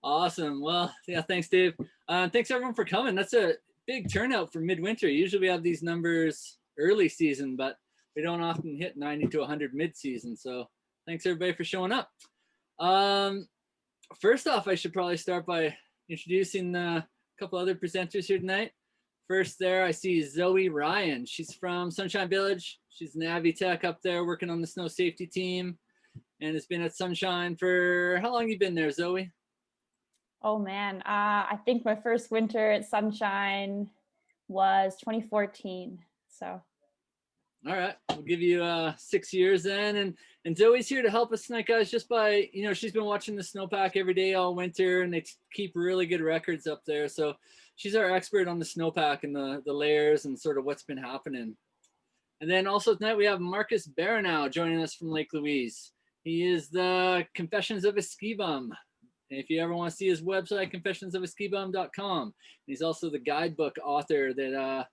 Awesome. Well, yeah, thanks, Dave. Thanks everyone for coming. That's a big turnout for midwinter. Usually we have these numbers early season, but we don't often hit 90 to 100 mid-season. So thanks everybody for showing up. First off, I should probably start by introducing a couple other presenters here tonight. First there, I see Zoe Ryan. She's from Sunshine Village. She's an Avitech up there working on the snow safety team and has been at Sunshine for, how long you been there, Zoe? Oh man, I think my first winter at Sunshine was 2014. So. All right, we'll give you 6 years then, and Zoe's here to help us tonight, guys. Just by she's been watching the Snowpack every day all winter, and they keep really good records up there. So she's our expert on the Snowpack and the layers and sort of what's been happening. And then also tonight we have Marcus Baranow joining us from Lake Louise. He is the Confessions of a Ski Bum. If you ever want to see his website, confessionsofaskibum.com. He's also the guidebook author that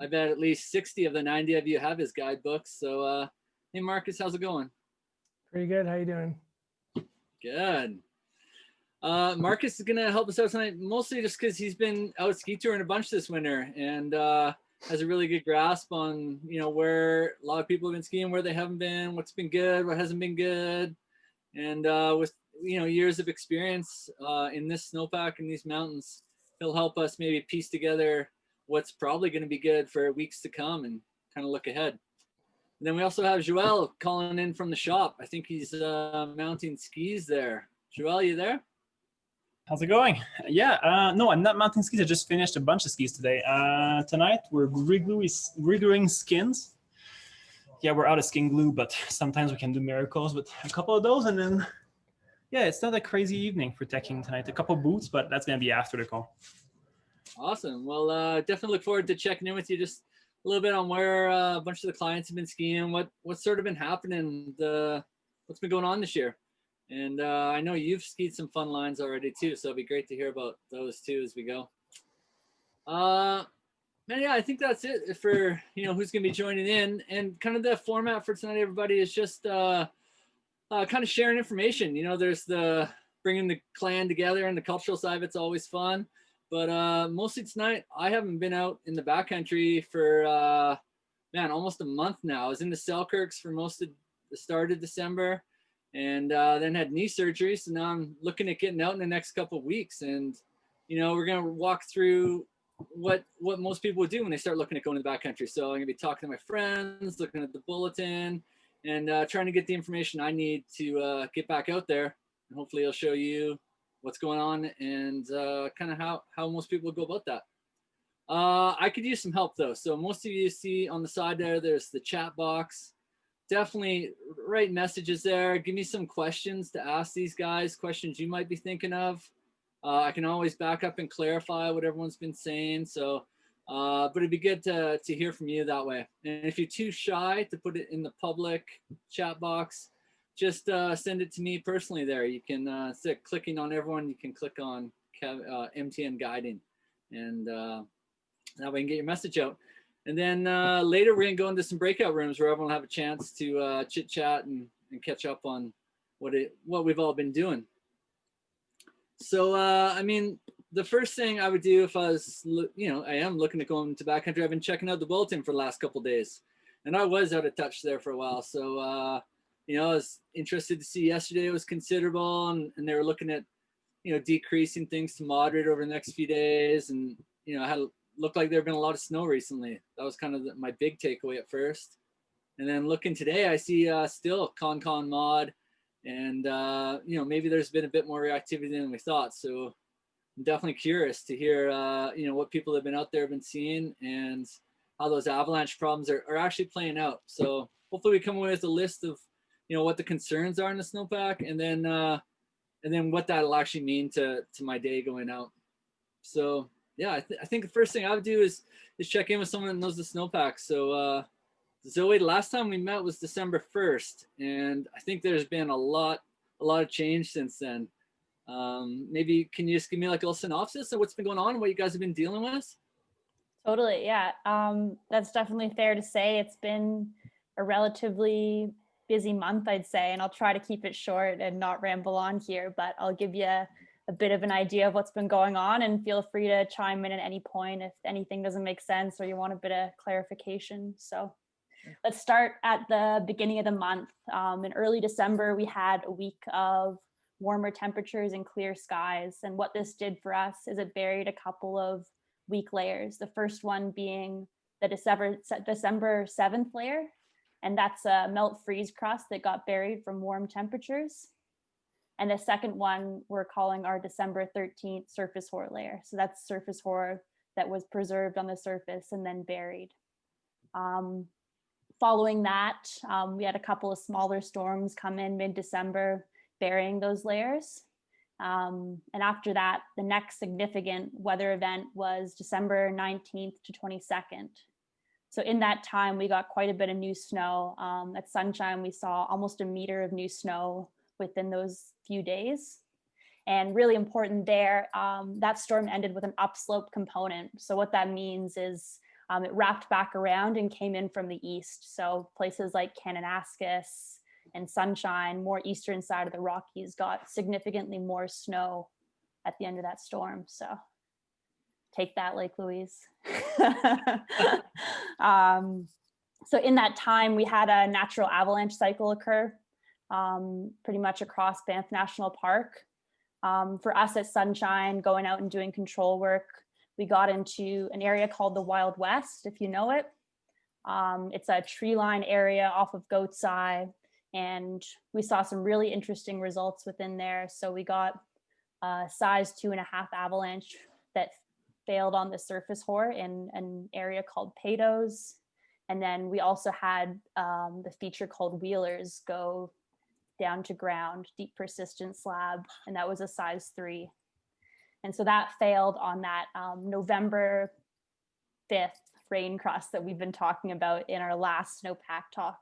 I bet at least 60 of the 90 of you have his guidebooks. So, hey, Marcus, how's it going? Pretty good. How you doing? Good. Marcus is going to help us out tonight, mostly just because he's been out ski touring a bunch this winter and has a really good grasp on, where a lot of people have been skiing, where they haven't been, what's been good, what hasn't been good. And with, years of experience in this snowpack and these mountains, he'll help us maybe piece together what's probably going to be good for weeks to come and kind of look ahead. And then we also have Joel calling in from the shop. I think he's mounting skis there. Joel, you there? How's it going? Yeah, no, I'm not mounting skis. I just finished a bunch of skis today. Tonight we're regluing skins. Yeah, we're out of skin glue, but sometimes we can do miracles with a couple of those. And then, yeah, it's not a crazy evening for teching tonight. A couple boots, but that's going to be after the call. Awesome. Well, definitely look forward to checking in with you just a little bit on where a bunch of the clients have been skiing, what's sort of been happening, what's been going on this year. And I know you've skied some fun lines already too, so it'd be great to hear about those too as we go. Man, yeah, I think that's it for, who's going to be joining in. And kind of the format for tonight, everybody, is just kind of sharing information. There's the bringing the clan together and the cultural side. It's always fun. But mostly tonight, I haven't been out in the backcountry for, almost a month now. I was in the Selkirks for most of the start of December and then had knee surgery. So now I'm looking at getting out in the next couple of weeks. And, we're going to walk through what most people would do when they start looking at going to the backcountry. So I'm going to be talking to my friends, looking at the bulletin, and trying to get the information I need to get back out there. And hopefully I'll show you what's going on and kind of how most people go about that. I could use some help though. So most of you see on the side there's the chat box. Definitely write messages there. Give me some questions to ask these guys, questions you might be thinking of. I can always back up and clarify what everyone's been saying. So, but it'd be good to hear from you that way. And if you're too shy to put it in the public chat box, just send it to me personally there. You can, instead of clicking on everyone, you can click on MTN Guiding. And that way you can get your message out. And then later we're going to go into some breakout rooms where everyone will have a chance to chit chat and catch up on what we've all been doing. So, the first thing I would do if I was, I am looking at going to backcountry, I've been checking out the bulletin for the last couple of days. And I was out of touch there for a while. So, I was interested to see yesterday it was considerable and they were looking at, decreasing things to moderate over the next few days. And, looked like there have been a lot of snow recently. That was kind of my big takeaway at first. And then looking today, I see still con mod. And, maybe there's been a bit more reactivity than we thought. So I'm definitely curious to hear, what people have been out there have been seeing and how those avalanche problems are actually playing out. So hopefully we come away with a list of, what the concerns are in the snowpack and then what that'll actually mean to my day going out. So yeah, I think the first thing I would do is check in with someone that knows the snowpack. So Zoe, the last time we met was December 1st, and I think there's been a lot of change since then. Maybe can you just give me like a little synopsis of what's been going on and what you guys have been dealing with? Totally, yeah. That's definitely fair to say. It's been a relatively busy month, I'd say, and I'll try to keep it short and not ramble on here, but I'll give you a bit of an idea of what's been going on, and feel free to chime in at any point if anything doesn't make sense or you want a bit of clarification. So let's start at the beginning of the month. In early December, we had a week of warmer temperatures and clear skies. And what this did for us is it buried a couple of weak layers. The first one being the December 7th layer. And that's a melt freeze crust that got buried from warm temperatures. And the second one we're calling our December 13th surface hoar layer. So that's surface hoar that was preserved on the surface and then buried. Following that, we had a couple of smaller storms come in mid-December, burying those layers. And after that, the next significant weather event was December 19th to 22nd. So in that time, we got quite a bit of new snow. At Sunshine, we saw almost a meter of new snow within those few days. And really important there, that storm ended with an upslope component. So what that means is it wrapped back around and came in from the east. So places like Kananaskis and Sunshine, more eastern side of the Rockies, got significantly more snow at the end of that storm. So take that, Lake Louise. So in that time, we had a natural avalanche cycle occur pretty much across Banff National Park. For us at Sunshine, going out and doing control work, we got into an area called the Wild West, if you know it. It's a tree line area off of Goat's Eye, and we saw some really interesting results within there. So we got a size 2.5 avalanche that failed on the surface hoar in an area called Peytos. And then we also had the feature called Wheelers go down to ground, deep persistent slab, and that was a size 3. And so that failed on that November 5th rain crust that we've been talking about in our last Snowpack talk.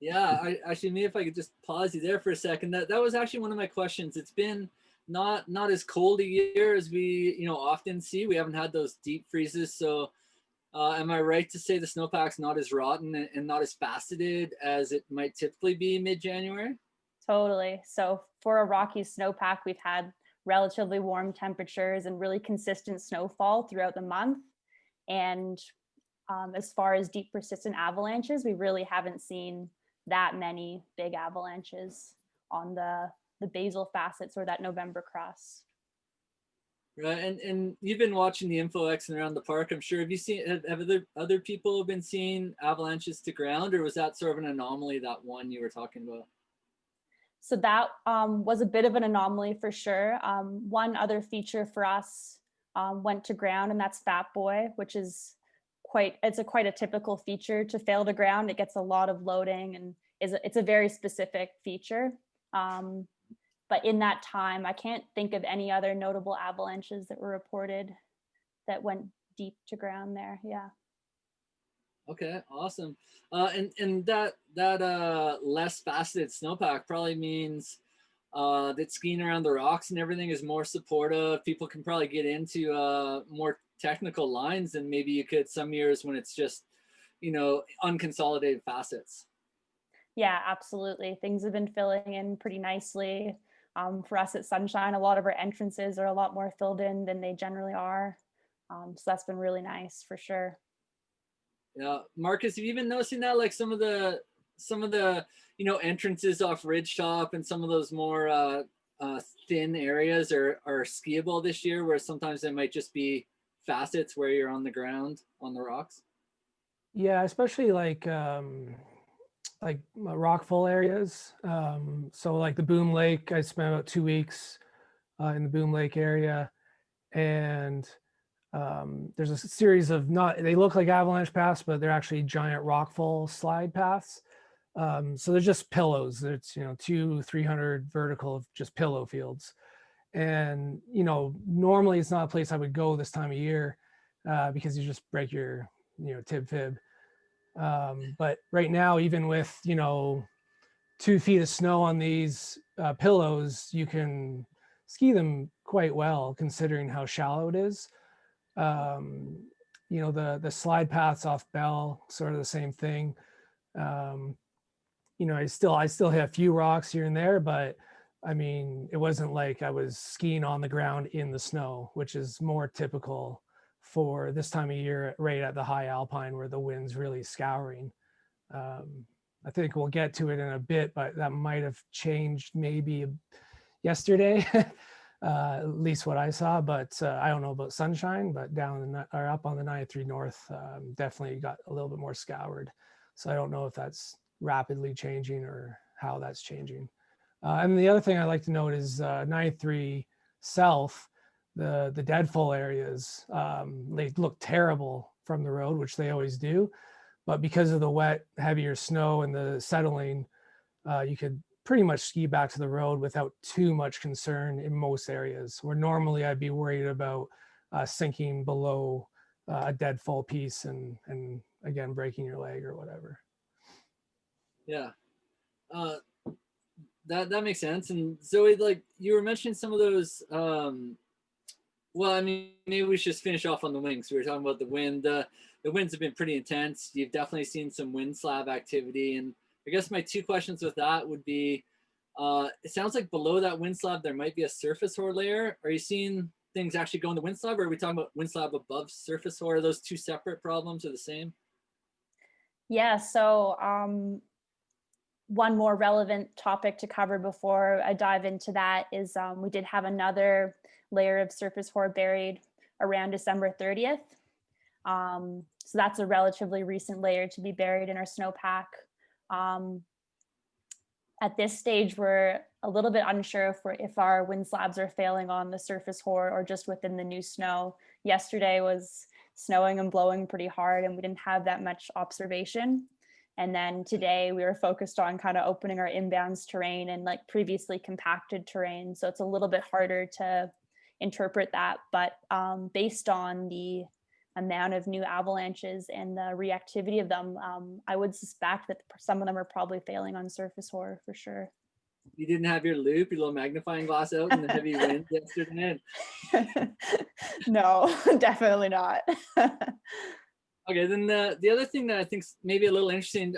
Yeah, maybe if I could just pause you there for a second. That was actually one of my questions. It's been not as cold a year as we often see. We haven't had those deep freezes. So am I right to say the snowpack's not as rotten and not as faceted as it might typically be mid-January? Totally. So for a Rockies snowpack, we've had relatively warm temperatures and really consistent snowfall throughout the month. And as far as deep persistent avalanches, we really haven't seen that many big avalanches on the basal facets or that November crust. Right, and you've been watching the InfoX and around the park. I'm sure. Have you seen? Have other people been seeing avalanches to ground, or was that sort of an anomaly? That one you were talking about. So that was a bit of an anomaly for sure. One other feature for us went to ground, and that's Fat Boy, which is quite a typical feature to fail to ground. It gets a lot of loading, and it's a very specific feature. But in that time, I can't think of any other notable avalanches that were reported that went deep to ground there. Yeah. Okay, awesome. And that less faceted snowpack probably means that skiing around the rocks and everything is more supportive. People can probably get into more technical lines than maybe you could some years when it's just, unconsolidated facets. Yeah, absolutely. Things have been filling in pretty nicely. For us at Sunshine, a lot of our entrances are a lot more filled in than they generally are. So that's been really nice for sure. Yeah, Marcus, have you been noticing that, like some of the entrances off Ridgetop and some of those more thin areas are skiable this year, where sometimes they might just be facets where you're on the ground on the rocks? Yeah, especially like rockfall areas. So like the Boom Lake, I spent about 2 weeks in the Boom Lake area, and there's a series of they look like avalanche paths, but they're actually giant rockfall slide paths. So they're just pillows. It's 200-300 vertical of just pillow fields, and normally it's not a place I would go this time of year because you just break your tib fib. But right now, even with 2 feet of snow on these pillows, you can ski them quite well considering how shallow it is. The slide paths off Bell, sort of the same thing. you know, I still hit a few rocks here and there, but I mean, it wasn't like I was skiing on the ground in the snow, which is more typical for this time of year, right at the high alpine where the wind's really scouring. I think we'll get to it in a bit, but that might have changed maybe yesterday, at least what I saw. But I don't know about sunshine, but or up on the 93 North, definitely got a little bit more scoured. So I don't know if that's rapidly changing or how that's changing. And the other thing I like to note is 93 South, the deadfall areas, they look terrible from the road, which they always do. But because of the wet, heavier snow and the settling, you could pretty much ski back to the road without too much concern in most areas, where normally I'd be worried about sinking below a deadfall piece and again, breaking your leg or whatever. Yeah. That makes sense. And Zoe, like you were mentioning some of those, well, I mean, maybe we should just finish off on the wings. We were talking about the wind. The winds have been pretty intense. You've definitely seen some wind slab activity. And I guess my two questions with that would be, it sounds like below that wind slab, there might be a surface hoar layer. Are you seeing things actually go in the wind slab, or are we talking about wind slab above surface hoar? Are those two separate problems or the same? Yeah, so one more relevant topic to cover before I dive into that is we did have another layer of surface hoar buried around December 30th. So that's a relatively recent layer to be buried in our snowpack. At this stage, we're a little bit unsure if our wind slabs are failing on the surface hoar or just within the new snow. Yesterday was snowing and blowing pretty hard and we didn't have that much observation. And then today we were focused on kind of opening our inbounds terrain and like previously compacted terrain. So it's a little bit harder to interpret that. But based on the amount of new avalanches and the reactivity of them, I would suspect that some of them are probably failing on surface hoar for sure. You didn't have your loupe, your little magnifying glass out in the heavy wind yesterday? No, definitely not. Okay, then the other thing that I think is maybe a little interesting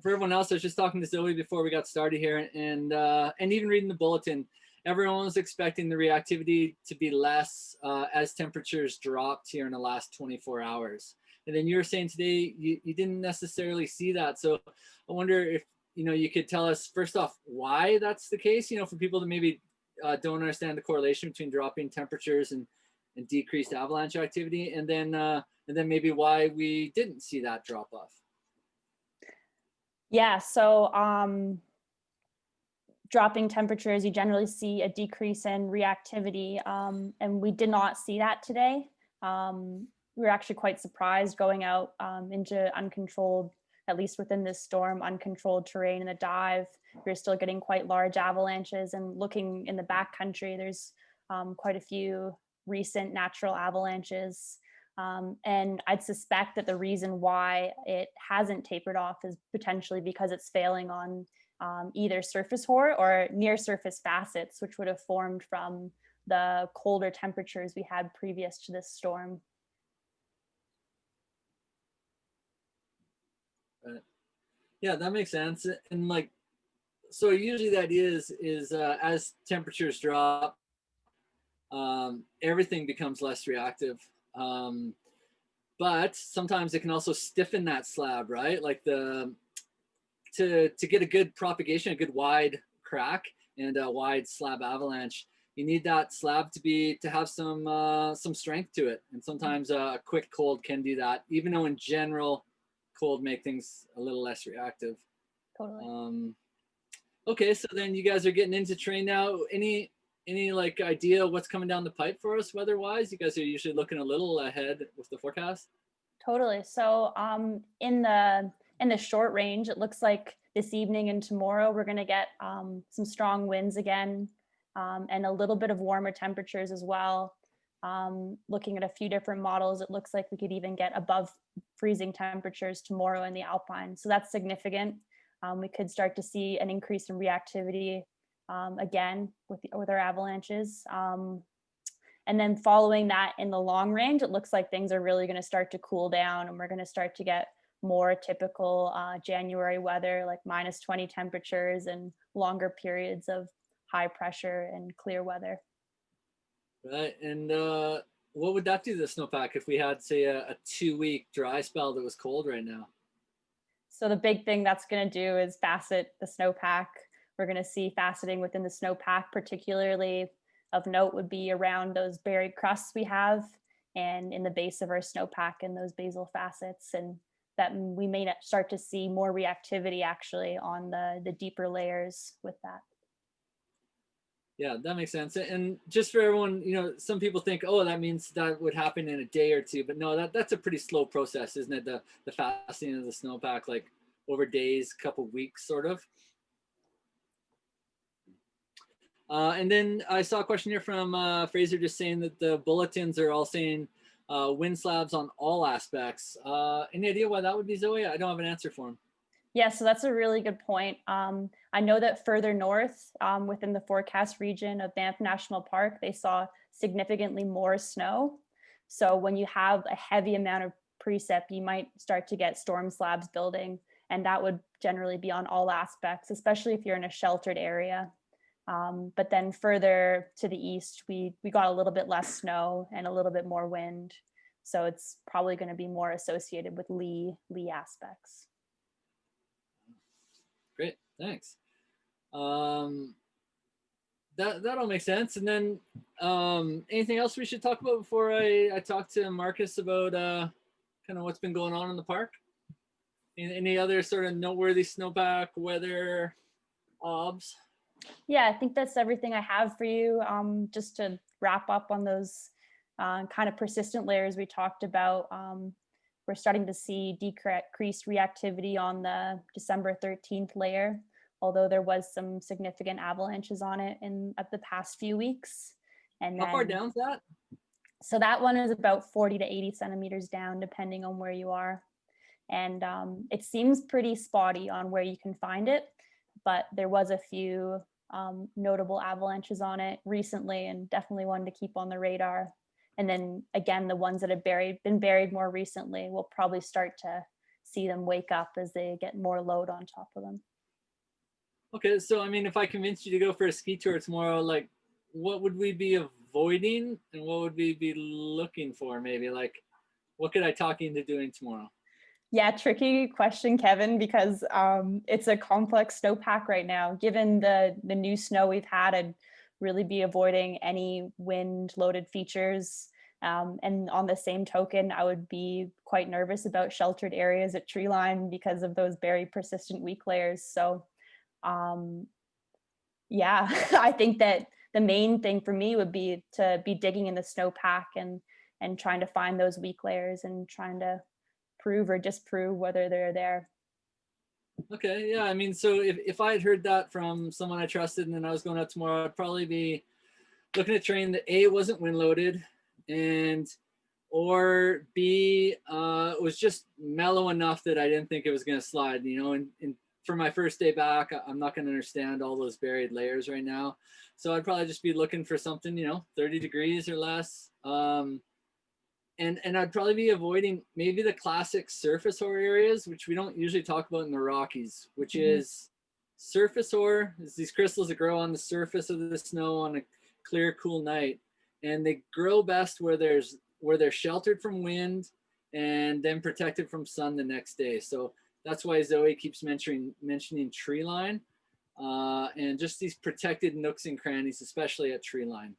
for everyone else, I was just talking to Zoe before we got started here, and even reading the bulletin, everyone was expecting the reactivity to be less as temperatures dropped here in the last 24 hours. And then you were saying today you didn't necessarily see that. So I wonder if you could tell us first off why that's the case. For people that maybe don't understand the correlation between dropping temperatures and decreased avalanche activity, and then maybe why we didn't see that drop off. Yeah, so dropping temperatures, you generally see a decrease in reactivity, and we did not see that today. We were actually quite surprised going out into uncontrolled, at least within this storm, uncontrolled terrain in a dive. We're still getting quite large avalanches, and looking in the backcountry, there's quite a few recent natural avalanches. And I'd suspect that the reason why it hasn't tapered off is potentially because it's failing on either surface hoar or near surface facets, which would have formed from the colder temperatures we had previous to this storm. Yeah, that makes sense. And so usually that is as temperatures drop, everything becomes less reactive. But sometimes it can also stiffen that slab, right? Like to get a good propagation, a good wide crack and a wide slab avalanche, you need that slab to have some strength to it. And sometimes a quick cold can do that, even though in general, cold make things a little less reactive. Totally. Okay, so then you guys are getting into terrain now. Any idea what's coming down the pipe for us weather-wise? You guys are usually looking a little ahead with the forecast. Totally. So in the short range, it looks like this evening and tomorrow we're going to get some strong winds again, and a little bit of warmer temperatures as well. Looking at a few different models, it looks like we could even get above freezing temperatures tomorrow in the Alpine. So that's significant. We could start to see an increase in reactivity again with our avalanches. And then following that in the long range, it looks like things are really going to start to cool down and we're going to start to get more typical January weather, like -20 temperatures and longer periods of high pressure and clear weather. Right. And what would that do to the snowpack if we had, say, a 2-week dry spell that was cold right now? So the big thing that's going to do is facet the snowpack. We're going to see faceting within the snowpack, particularly of note would be around those buried crusts we have and in the base of our snowpack and those basal facets. And that we may start to see more reactivity actually on the deeper layers with that. Yeah, that makes sense. And just for everyone, you know, some people think, oh, that means that would happen in a day or two, but no, that's a pretty slow process, isn't it? The fasting of the snowpack, like over days, couple weeks, sort of. And then I saw a question here from Fraser just saying that the bulletins are all saying wind slabs on all aspects. Any idea why that would be, Zoe? I don't have an answer for him. Yeah, so that's a really good point. I know that further north within the forecast region of Banff National Park, they saw significantly more snow. So when you have a heavy amount of precip, you might start to get storm slabs building, and that would generally be on all aspects, especially if you're in a sheltered area. But then further to the east, we got a little bit less snow and a little bit more wind. So it's probably going to be more associated with lee aspects. Great, thanks. That all makes sense. And then anything else we should talk about before I talk to Marcus about kind of what's been going on in the park? Any other sort of noteworthy snowpack weather obs? Yeah, I think that's everything I have for you. Just to wrap up on those kind of persistent layers we talked about. We're starting to see decreased reactivity on the December 13th layer, although there was some significant avalanches on it at the past few weeks. And how far down is that? So that one is about 40 to 80 centimeters down, depending on where you are. And it seems pretty spotty on where you can find it, but there was a few notable avalanches on it recently, and definitely one to keep on the radar. And then again, the ones that have been buried more recently, we'll probably start to see them wake up as they get more load on top of them. Okay, so I mean, if I convinced you to go for a ski tour tomorrow, like what would we be avoiding and what would we be looking for? Maybe like, what could I talk you into doing tomorrow? Yeah, tricky question, Kevin, because it's a complex snowpack right now. Given the new snow we've had, I'd really be avoiding any wind-loaded features. And on the same token, I would be quite nervous about sheltered areas at tree line because of those very persistent weak layers. So yeah, I think that the main thing for me would be to be digging in the snowpack and trying to find those weak layers and trying to prove or disprove whether they're there. Okay, yeah, I mean, so if I had heard that from someone I trusted and then I was going out tomorrow, I'd probably be looking at terrain that A, wasn't wind loaded, and or B, was just mellow enough that I didn't think it was going to slide, you know, and for my first day back, I'm not going to understand all those buried layers right now. So I'd probably just be looking for something, you know, 30 degrees or less. And I'd probably be avoiding maybe the classic surface ore areas, which we don't usually talk about in the Rockies, which is surface ore is these crystals that grow on the surface of the snow on a clear, cool night. And they grow best where they're sheltered from wind and then protected from sun the next day. So that's why Zoe keeps mentioning tree line and just these protected nooks and crannies, especially at tree line.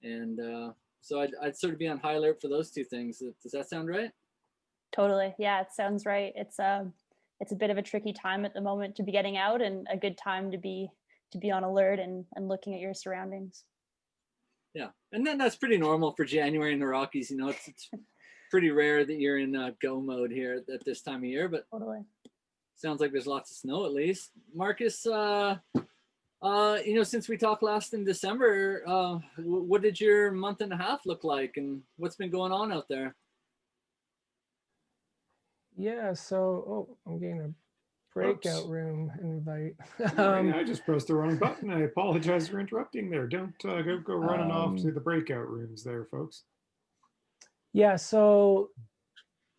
And so I'd sort of be on high alert for those two things. Does that sound right? Totally. Yeah, it sounds right. It's a bit of a tricky time at the moment to be getting out, and a good time to be on alert and looking at your surroundings. Yeah, and then that's pretty normal for January in the Rockies. You know, it's pretty rare that you're in go mode here at this time of year, but totally. Sounds like there's lots of snow at least. Marcus, you know, since we talked last in December, what did your month and a half look like, and what's been going on out there? Yeah, so I'm getting a breakout room invite. I just pressed the wrong button. I apologize for interrupting there. Don't go running off to the breakout rooms there, folks. Yeah, so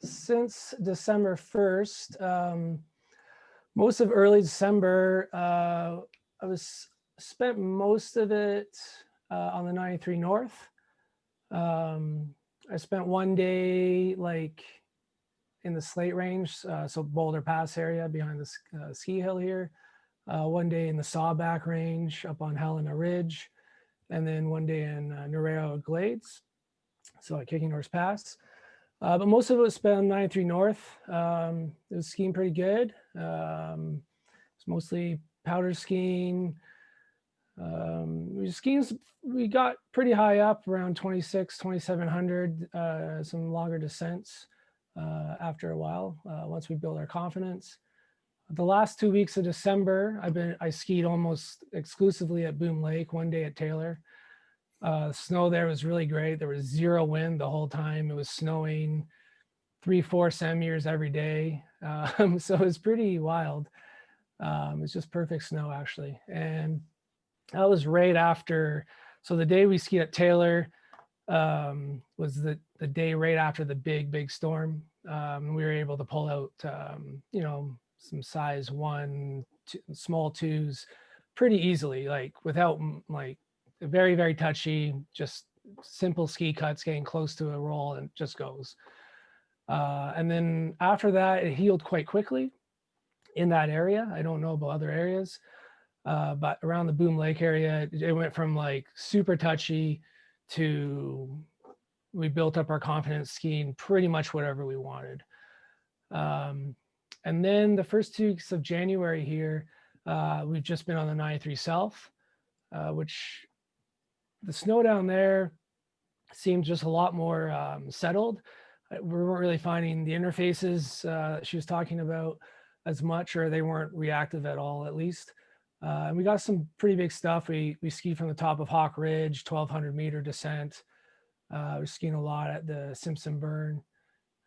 since December 1st, most of early December, spent most of it on the 93 North. I spent one day like in the Slate Range, so Boulder Pass area behind the ski hill here. One day in the Sawback Range up on Helena Ridge, and then one day in Nereo Glades, so at Kicking Horse Pass. But most of it was spent on 93 North. It was skiing pretty good. It's mostly powder skiing. We got pretty high up around 2,700, some longer descents after a while, once we built our confidence. The last 2 weeks of December, I skied almost exclusively at Boom Lake, one day at Taylor. Snow there was really great. There was zero wind the whole time. It was snowing 3-4 centimeters every day. So it was pretty wild. It's just perfect snow actually. And that was right after, so the day we skied at Taylor was the day right after the big storm. We were able to pull out, some size 1, small 2s pretty easily, like without like very, very touchy, just simple ski cuts, getting close to a roll and it just goes. And then after that, it healed quite quickly in that area. I don't know about other areas, but around the Boom Lake area, it went from like super touchy to we built up our confidence skiing pretty much whatever we wanted. And then the first 2 weeks of January here, we've just been on the 93 South, which the snow down there seemed just a lot more settled. We weren't really finding the interfaces she was talking about as much, or they weren't reactive at all, at least. And we got some pretty big stuff. We skied from the top of Hawk Ridge, 1,200 meter descent. We're skiing a lot at the Simpson Burn.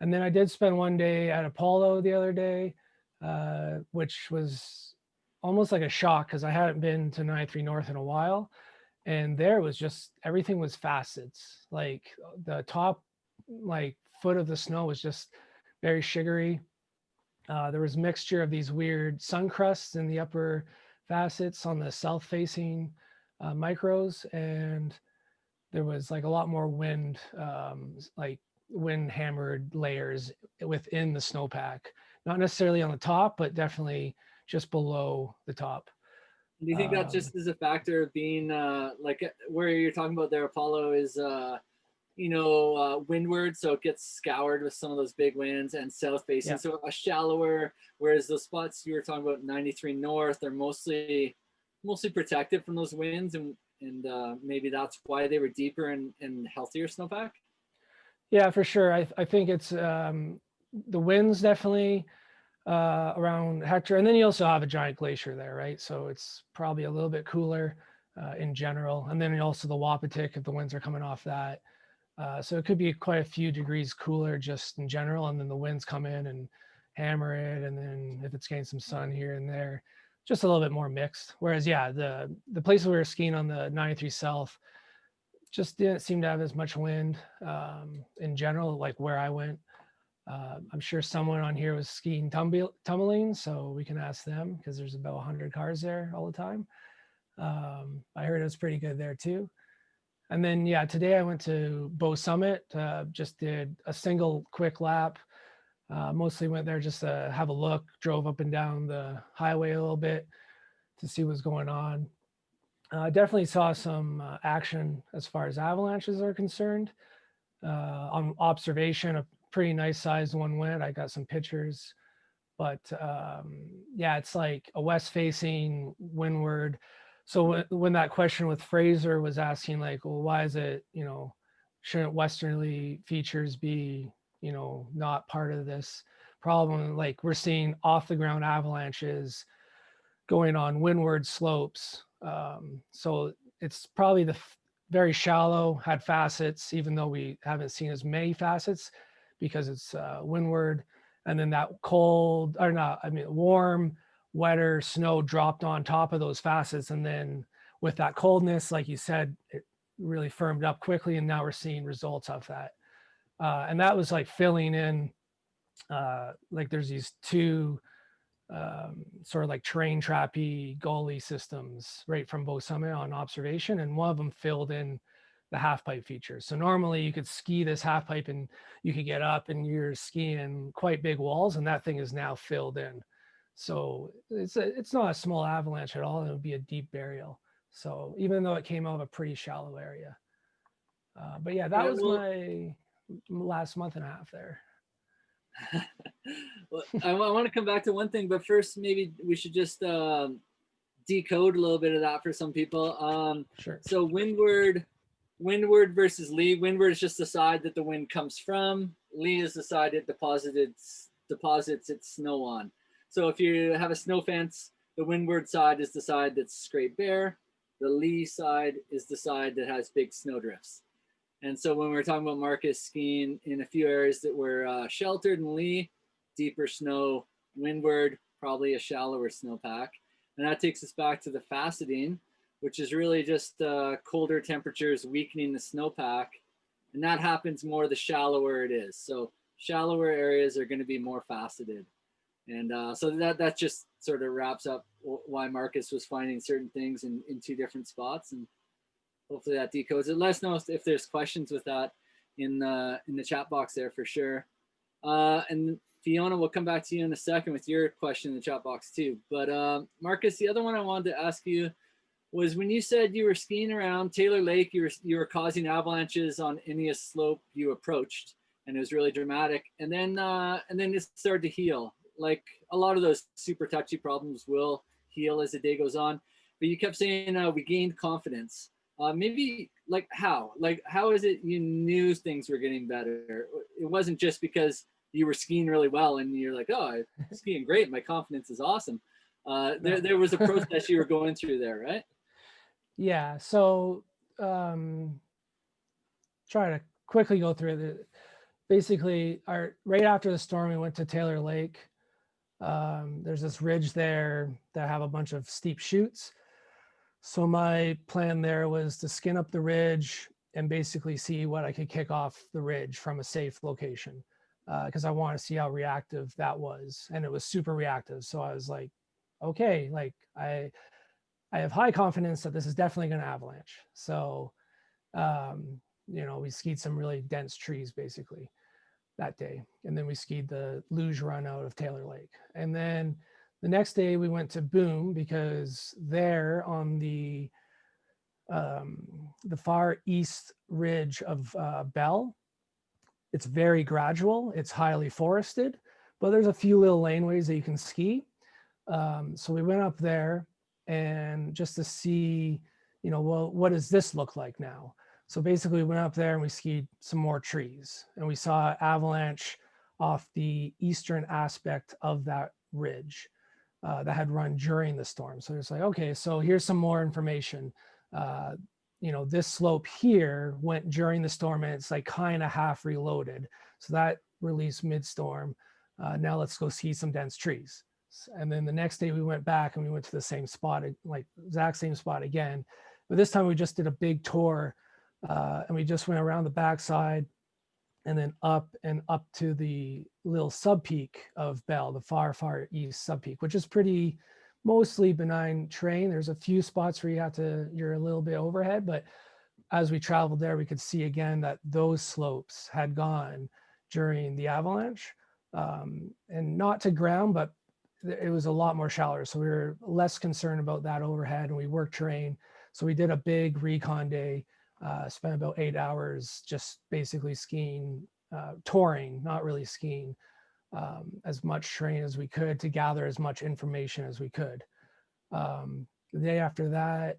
And then I did spend one day at Apollo the other day, which was almost like a shock because I hadn't been to 93 North in a while. And there was just, everything was facets. Like the top, like foot of the snow was just very sugary. There was mixture of these weird sun crusts in the upper facets on the south facing micros. And there was like a lot more wind, like wind hammered layers within the snowpack, not necessarily on the top, but definitely just below the top. Do you think that just is a factor of being like where you're talking about there, Apollo is, windward, so it gets scoured with some of those big winds, and south facing, yeah. So a shallower, whereas those spots you were talking about 93 North are mostly protected from those winds, and maybe that's why they were deeper and healthier snowpack. Yeah, for sure. I think it's the winds definitely around Hector, and then you also have a giant glacier there, right? So it's probably a little bit cooler in general, and then also the Wapatink if the winds are coming off that. So it could be quite a few degrees cooler just in general, and then the winds come in and hammer it, and then if it's getting some sun here and there, just a little bit more mixed. Whereas, yeah, the places we were skiing on the 93 South just didn't seem to have as much wind in general, like where I went. I'm sure someone on here was skiing tumbling, so we can ask them because there's about 100 cars there all the time. I heard it was pretty good there too. And then, yeah, today I went to Bow Summit, just did a single quick lap. Mostly went there just to have a look, drove up and down the highway a little bit to see what's going on. Definitely saw some action as far as avalanches are concerned. On observation, a pretty nice sized one went. I got some pictures, but yeah, it's like a west facing windward. So when that question with Fraser was asking like, well, why is it, shouldn't westerly features be, not part of this problem? Like we're seeing off the ground avalanches going on windward slopes. So it's probably very shallow, had facets, even though we haven't seen as many facets because it's windward. And then that warm, wetter snow dropped on top of those facets. And then with that coldness, like you said, it really firmed up quickly. And now we're seeing results of that. And that was like filling in like there's these two sort of like terrain trappy gully systems right from Beau Summit on observation, and one of them filled in the half pipe feature. So normally you could ski this half pipe and you could get up and you're skiing quite big walls, and that thing is now filled in. So it's not a small avalanche at all. It would be a deep burial. So even though it came out of a pretty shallow area, but yeah, that was my last month and a half there. Well, I want to come back to one thing, but first maybe we should just decode a little bit of that for some people. Sure. So windward versus lee. Windward is just the side that the wind comes from. Lee is the side it deposits its snow on. So if you have a snow fence, the windward side is the side that's scraped bare. The lee side is the side that has big snow drifts. And so when we were talking about Marcus skiing in a few areas that were sheltered in lee, deeper snow, windward, probably a shallower snowpack. And that takes us back to the faceting, which is really just colder temperatures weakening the snowpack. And that happens more the shallower it is. So shallower areas are going to be more faceted. And so that just sort of wraps up why Marcus was finding certain things in two different spots. And hopefully that decodes it. Let us know if there's questions with that in the chat box there for sure. And Fiona, we'll come back to you in a second with your question in the chat box too. But Marcus, the other one I wanted to ask you was when you said you were skiing around Taylor Lake, you were causing avalanches on any slope you approached, and it was really dramatic. And then it started to heal. Like a lot of those super touchy problems will heal as the day goes on. But you kept saying we gained confidence. Maybe like how is it you knew things were getting better? It wasn't just because you were skiing really well and you're like, oh, I'm skiing great, my confidence is awesome. There was a process you were going through there, right? Yeah. So try to quickly go through it. Basically, right after the storm, we went to Taylor Lake. There's this ridge there that have a bunch of steep chutes. So my plan there was to skin up the ridge and basically see what I could kick off the ridge from a safe location, because I want to see how reactive that was. And it was super reactive. So I was like, okay, like I have high confidence that this is definitely going to avalanche. So, we skied some really dense trees basically that day. And then we skied the luge run out of Taylor Lake. And then the next day we went to Boom, because there on the far east ridge of Bell, it's very gradual, it's highly forested, but there's a few little laneways that you can ski. So we went up there and just to see, well, what does this look like now? So basically we went up there and we skied some more trees, and we saw avalanche off the eastern aspect of that ridge that had run during the storm. So it's like, okay, so here's some more information. This slope here went during the storm and it's like kind of half reloaded. So that released mid-storm. Now let's go see some dense trees. And then the next day we went back and we went to the same spot, like exact same spot again. But this time we just did a big tour and we just went around the backside and then up to the little sub-peak of Bell, the far, far east sub-peak, which is pretty mostly benign terrain. There's a few spots where you're a little bit overhead, but as we traveled there, we could see again that those slopes had gone during the avalanche, and not to ground, but it was a lot more shallower. So we were less concerned about that overhead, and we worked terrain. So we did a big recon day, spent about 8 hours just basically skiing, touring, not really skiing, as much terrain as we could to gather as much information as we could. The day after that,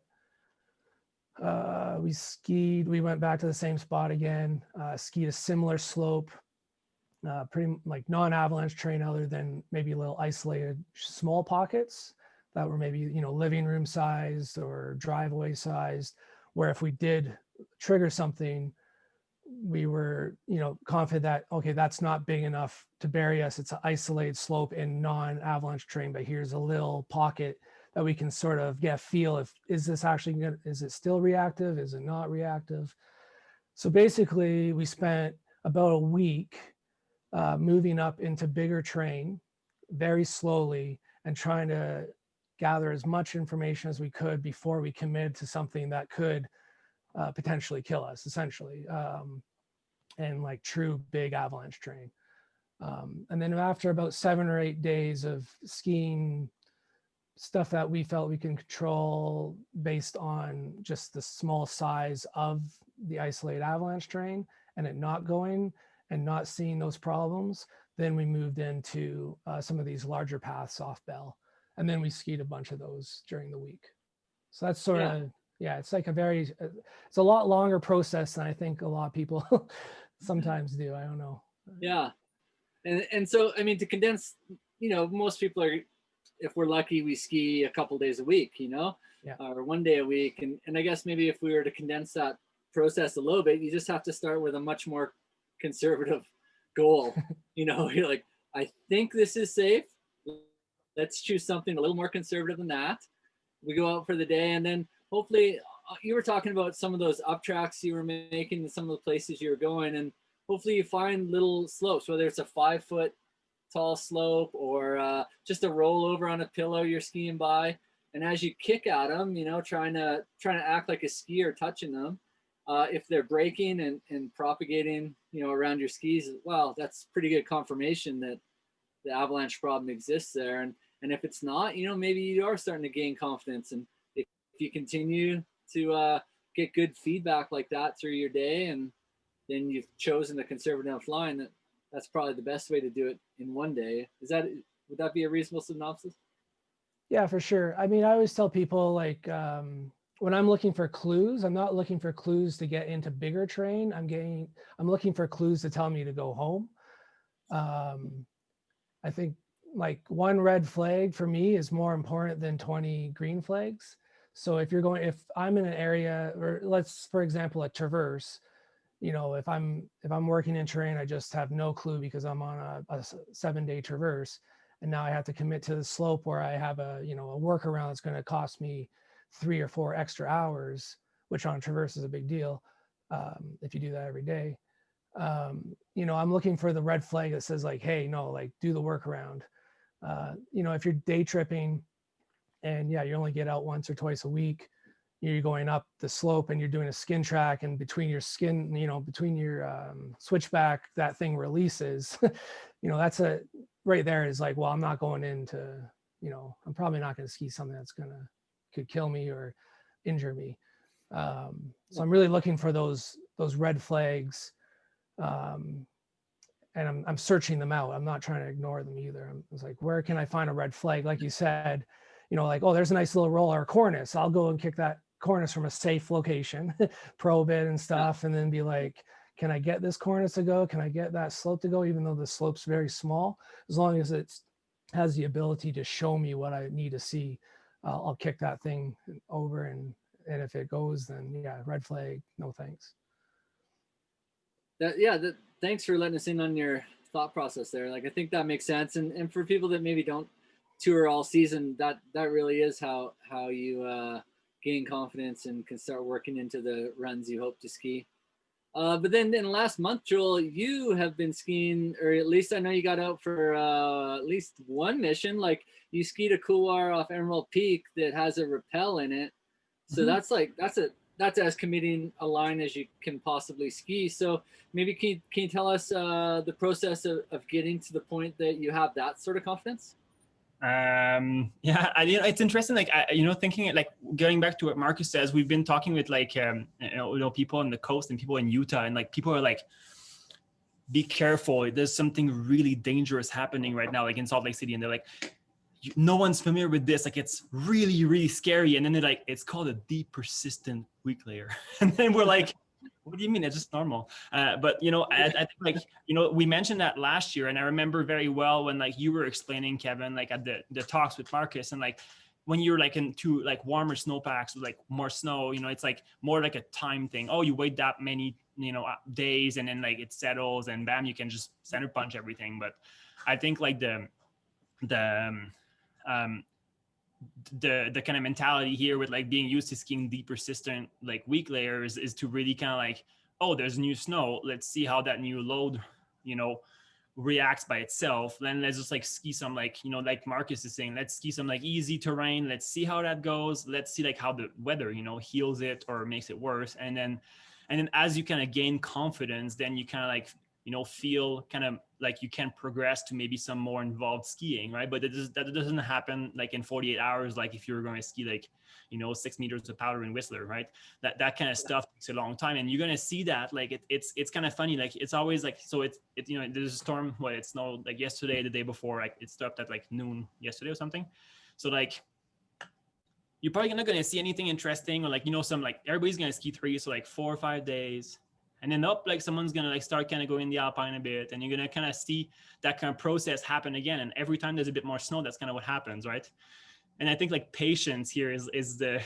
we went back to the same spot again, skied a similar slope, pretty like non-avalanche terrain other than maybe a little isolated small pockets that were maybe, living room sized or driveway sized, where if we did trigger something, we were, confident that, okay, that's not big enough to bury us. It's an isolated slope in non-avalanche terrain, but here's a little pocket that we can sort of get a feel of, is it still reactive? Is it not reactive? So basically we spent about a week moving up into bigger terrain very slowly and trying to gather as much information as we could before we committed to something that could potentially kill us, essentially, and like true big avalanche terrain. And then after about 7 or 8 days of skiing stuff that we felt we can control based on just the small size of the isolated avalanche terrain and it not going and not seeing those problems, then we moved into some of these larger paths off Bell. And then we skied a bunch of those during the week. So that's sort of, yeah, it's like it's a lot longer process than I think a lot of people sometimes do. I don't know. Yeah. And so, I mean, to condense, most people are, if we're lucky, we ski a couple days a week, or 1 day a week. And I guess maybe if we were to condense that process a little bit, you just have to start with a much more conservative goal. You're like, I think this is safe. Let's choose something a little more conservative than that. We go out for the day, and then hopefully you were talking about some of those up tracks you were making and some of the places you were going, and hopefully you find little slopes, whether it's a 5-foot tall slope or just a rollover on a pillow you're skiing by. And as you kick at them, trying to act like a skier touching them, if they're breaking and propagating, around your skis, well, that's pretty good confirmation that the avalanche problem exists there. And if it's not, maybe you are starting to gain confidence. And if you continue to get good feedback like that through your day, and then you've chosen the conservative line, that's probably the best way to do it in 1 day. Would that be a reasonable synopsis? Yeah, for sure. I mean, I always tell people, like, when I'm looking for clues, I'm not looking for clues to get into bigger terrain. I'm looking for clues to tell me to go home. I think like 1 red flag for me is more important than 20 green flags. So if I'm in an area, or for example, a traverse, if I'm working in terrain, I just have no clue because I'm on a 7-day traverse, and now I have to commit to the slope where I have a workaround that's going to cost me 3 or 4 extra hours, which on traverse is a big deal if you do that every day. I'm looking for the red flag that says like, hey, no, like do the workaround. If you're day tripping and you only get out once or twice a week, you're going up the slope and you're doing a skin track, and between your skin, between your switchback, that thing releases. That's right there is like, well, I'm not going into, I'm probably not going to ski something that's could kill me or injure me. So I'm really looking for those red flags, and I'm searching them out. I'm not trying to ignore them either. It's like, where can I find a red flag? Like you said, like, oh, there's a nice little roll or cornice. I'll go and kick that cornice from a safe location, probe it and stuff, and then be like, can I get this cornice to go? Can I get that slope to go? Even though the slope's very small, as long as it has the ability to show me what I need to see, I'll kick that thing over. And if it goes, then red flag, no thanks. Thanks for letting us in on your thought process there. Like, I think that makes sense. And for people that maybe don't tour all season, that really is how you gain confidence and can start working into the runs you hope to ski. But then in the last month, Joel, you have been skiing, or at least I know you got out for at least one mission. Like, you skied a couloir off Emerald Peak that has a rappel in it. So that's as committing a line as you can possibly ski. So maybe can you tell us the process of getting to the point that you have that sort of confidence? It's interesting. Like, thinking like going back to what Marcus says, we've been talking with like, people on the coast and people in Utah, and like people are like, be careful. There's something really dangerous happening right now, like in Salt Lake City. And they're like, no one's familiar with this. Like, it's really, really scary. And then they're like, it's called a deep persistent weak layer. And then we're like, what do you mean? It's just normal. But, I think like, we mentioned that last year, and I remember very well when like you were explaining, Kevin, like at the talks with Marcus, and like when you're like into like warmer snowpacks with like more snow, it's like more like a time thing. Oh, you wait that many, days, and then like it settles, and bam, you can just center punch everything. But I think like the kind of mentality here with like being used to skiing deep persistent like weak layers is to really kind of like, oh, there's new snow, let's see how that new load reacts by itself. Then let's just like ski some, like, you know, like Marcus is saying, let's ski some like easy terrain. Let's see how that goes. Let's see like how the weather, you know, heals it or makes it worse. And then as you kind of gain confidence, then you kind of like, you know, feel kind of like you can progress to maybe some more involved skiing, right? But that doesn't happen like in 48 hours, like if you're going to ski like, you know, 6 meters of powder in Whistler, right? That kind of stuff takes a long time, and you're going to see that. Like it's kind of funny. Like it's always like, so it's you know, there's a storm. Well, it snowed like yesterday, the day before, like it stopped at like noon yesterday or something. So like, you're probably not going to see anything interesting, or like, you know, some like everybody's going to ski 3, so like 4 or 5 days. And then like someone's going to like start kind of going the Alpine a bit, and you're going to kind of see that kind of process happen again. And every time there's a bit more snow, that's kind of what happens, right? And I think like patience here is the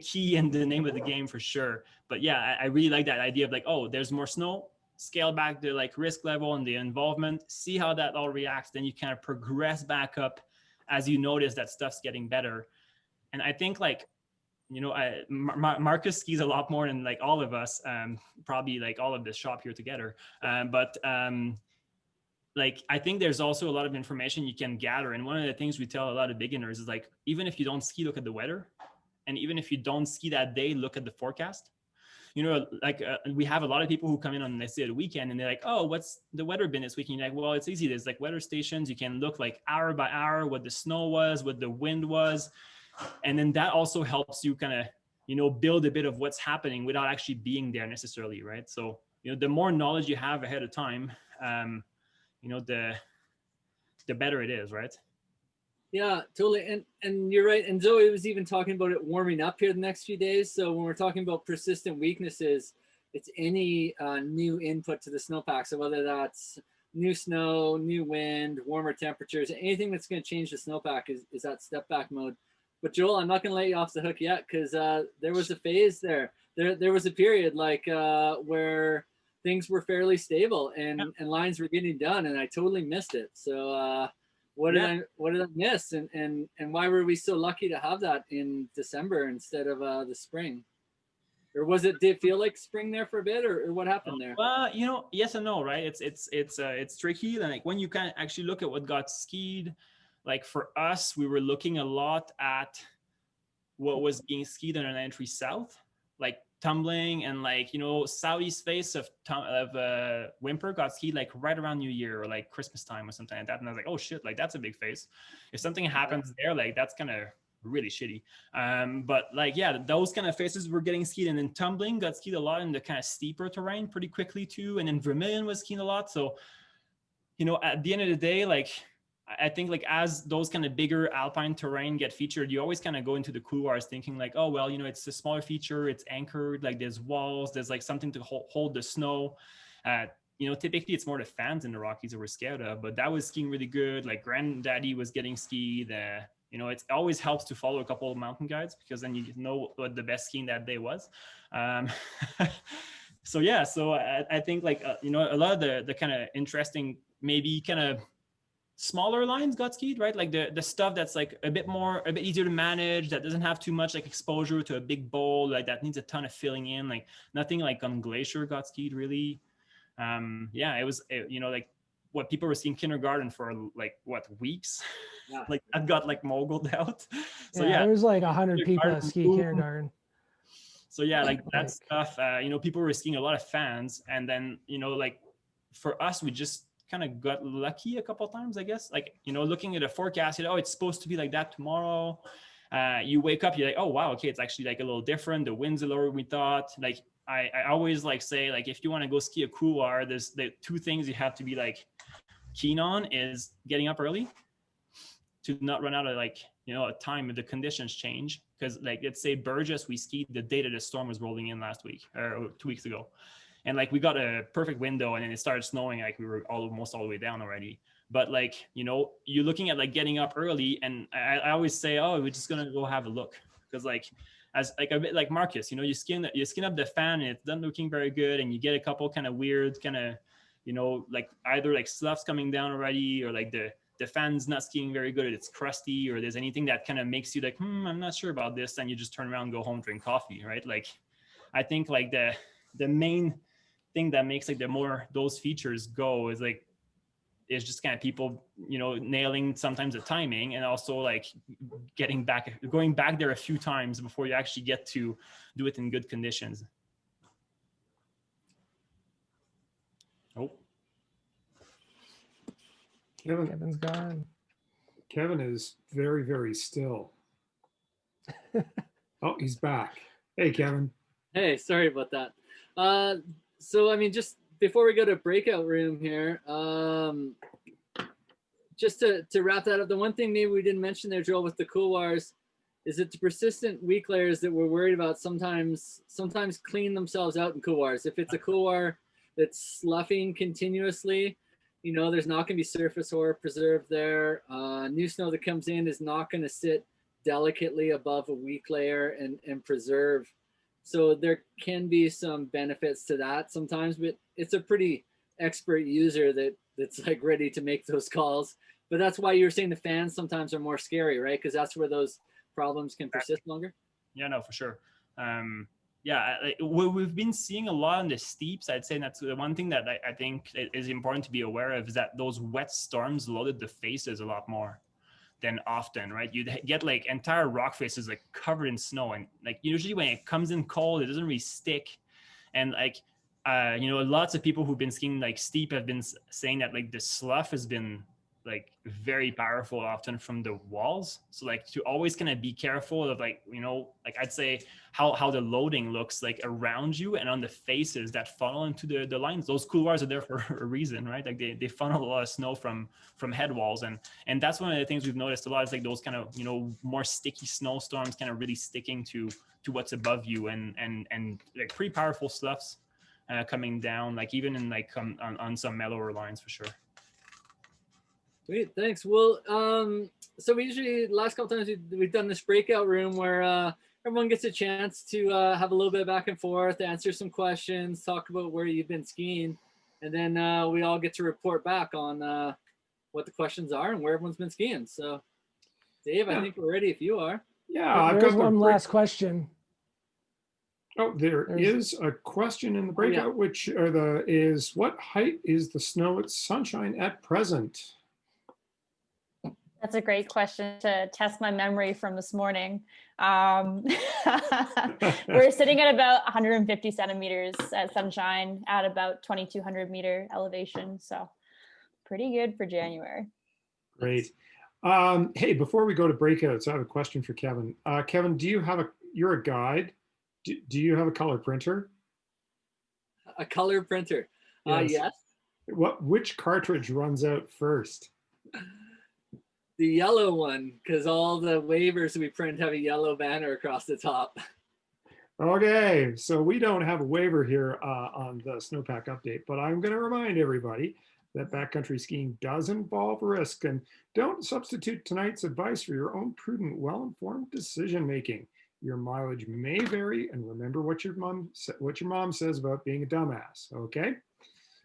key and the name of the game for sure. But yeah, I really like that idea of like, oh, there's more snow, scale back the like risk level and the involvement, see how that all reacts. Then you kind of progress back up as you notice that stuff's getting better. And I think like, you know, Marcus skis a lot more than like all of us, probably like all of this shop here together. Like, I think there's also a lot of information you can gather. And one of the things we tell a lot of beginners is like, even if you don't ski, look at the weather. And even if you don't ski that day, look at the forecast. You know, like we have a lot of people who come in on, let's say, the weekend, and they're like, oh, what's the weather been this weekend? You're like, well, it's easy. There's like weather stations. You can look like hour by hour, what the snow was, what the wind was. And then that also helps you kind of, you know, build a bit of what's happening without actually being there necessarily, right? So, you know, the more knowledge you have ahead of time, you know, the better it is, right? Yeah, totally. And you're right. And Zoe was even talking about it warming up here the next few days. So when we're talking about persistent weaknesses, it's any new input to the snowpack. So whether that's new snow, new wind, warmer temperatures, anything that's going to change the snowpack is that step back mode. But Joel, I'm not going to let you off the hook yet, because there was a phase there. There was a period like where things were fairly stable and lines were getting done, and I totally missed it. So what did I miss, and why were we so lucky to have that in December instead of the spring? Or did it feel like spring there for a bit, or what happened there? Well, you know, yes and no, right? It's tricky. Like when you can actually look at what got skied, like for us, we were looking a lot at what was being skied on an entry south, like tumbling, and like, you know, southeast face of Whymper got skied like right around New Year or like Christmas time or something like that. And I was like, oh shit, like that's a big face. If something happens there, like that's kind of really shitty. But like, yeah, those kind of faces were getting skied, and then tumbling got skied a lot in the kind of steeper terrain pretty quickly too. And then Vermilion was skied a lot. So, you know, at the end of the day, like, I think like as those kind of bigger alpine terrain get featured, you always kind of go into the couloirs thinking like, oh, well, you know, it's a smaller feature, it's anchored, like there's walls, there's like something to hold the snow. You know, typically it's more the fans in the Rockies that we're scared of, but that was skiing really good. Like Granddaddy was getting skied. You know, it always helps to follow a couple of mountain guides, because then you know what the best skiing that day was. So yeah, so I think like, you know, a lot of the kind of interesting, maybe kind of smaller lines got skied, right? Like the stuff that's like a bit easier to manage, that doesn't have too much like exposure to a big bowl, like that needs a ton of filling in, like nothing like on Glacier got skied really. Yeah, it was, you know, like what people were seeing kindergarten for like what weeks, yeah. Like that got like moguled out. So yeah, there was like 100 people at ski kindergarten. So yeah, like that stuff, you know, people were skiing a lot of fans, and then, you know, like for us, we just kind of got lucky a couple of times, I guess. Like, you know, looking at a forecast, you know, oh, it's supposed to be like that tomorrow. You wake up, you're like, oh wow, okay, it's actually like a little different. The winds are lower than we thought. Like I always like say, like if you want to go ski a couloir, there's the two things you have to be like keen on is getting up early to not run out of like, you know, a time if the conditions change. Because like, let's say Burgess, we skied the day that the storm was rolling in last week or 2 weeks ago. And like, we got a perfect window, and then it started snowing. Like we were almost all the way down already. But like, you know, you're looking at like getting up early, and I always say, oh, we're just going to go have a look. Because like, as like a bit like Marcus, you know, you skin up the fan, and it's not looking very good. And you get a couple kind of weird kind of, you know, like either like sloughs coming down already, or like the fan's not skiing very good, it's crusty, or there's anything that kind of makes you like, I'm not sure about this. And you just turn around and go home, drink coffee, right? Like, I think like the main thing that makes like the more those features go is like it's just kind of people, you know, nailing sometimes the timing, and also like going back there a few times before you actually get to do it in good conditions. Oh, Kevin's gone. Kevin is very, very still. Oh, he's back. Hey, Kevin. Hey, sorry about that. So I mean, just before we go to breakout room here, just to wrap that up, the one thing maybe we didn't mention there, Joel, with the couloirs, is that the persistent weak layers that we're worried about sometimes clean themselves out in couloirs. If it's a couloir that's sloughing continuously, you know, there's not going to be surface ore preserved there. New snow that comes in is not going to sit delicately above a weak layer and preserve. So there can be some benefits to that sometimes, but it's a pretty expert user that's like ready to make those calls. But that's why you're saying the fans sometimes are more scary, right? Because that's where those problems can persist longer. Yeah, no, for sure. Yeah, what we've been seeing a lot on the steeps, I'd say that's the one thing that I think is important to be aware of, is that those wet storms loaded the faces a lot more than often, right? You'd get like entire rock faces like covered in snow, and like usually when it comes in cold, it doesn't really stick. And like, you know, lots of people who've been skiing like steep have been saying that like the slough has been like very powerful often from the walls. So like to always kind of be careful of like, you know, like I'd say how the loading looks like around you and on the faces that funnel into the lines. Those couloirs are there for a reason, right? Like they funnel a lot of snow from head walls. And that's one of the things we've noticed a lot is like those kind of, you know, more sticky snowstorms kind of really sticking to what's above you, and like pretty powerful sloughs coming down, like even in like on some mellower lines for sure. Sweet, thanks. Well, so we usually, last couple times we've done this breakout room where everyone gets a chance to have a little bit of back and forth, answer some questions, talk about where you've been skiing, and then we all get to report back on what the questions are and where everyone's been skiing. So, Dave, I think we're ready if you are. Yeah, I've There's got one last question. Oh, there's is a question in the breakout, which is what height is the snow at Sunshine at present? That's a great question to test my memory from this morning. We're sitting at about 150 centimeters at Sunshine at about 2,200 meter elevation. So pretty good for January. Great. Hey, before we go to breakouts, I have a question for Kevin. Kevin, you're a guide. Do you have a color printer? A color printer? Yes. Which cartridge runs out first? The yellow one, because all the waivers we print have a yellow banner across the top. Okay, so we don't have a waiver here on the Snowpack update, but I'm going to remind everybody that backcountry skiing does involve risk, and don't substitute tonight's advice for your own prudent, well-informed decision making. Your mileage may vary, and remember what your mom says about being a dumbass. Okay.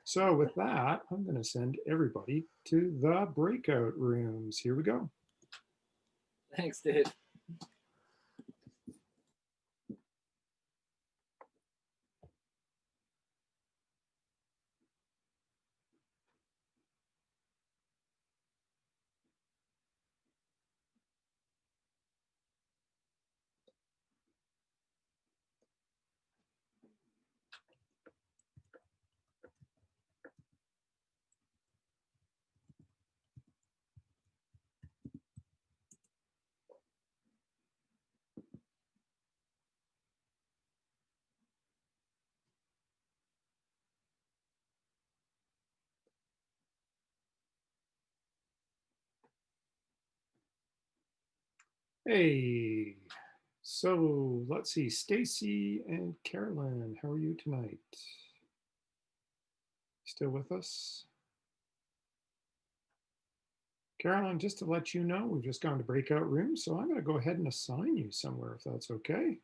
So with that, I'm going to send everybody to the breakout rooms. Here we go. Thanks, Dave. Hey, so let's see, Stacy and Carolyn, how are you tonight? Still with us? Carolyn, just to let you know, we've just gone to breakout rooms, so I'm going to go ahead and assign you somewhere if that's okay.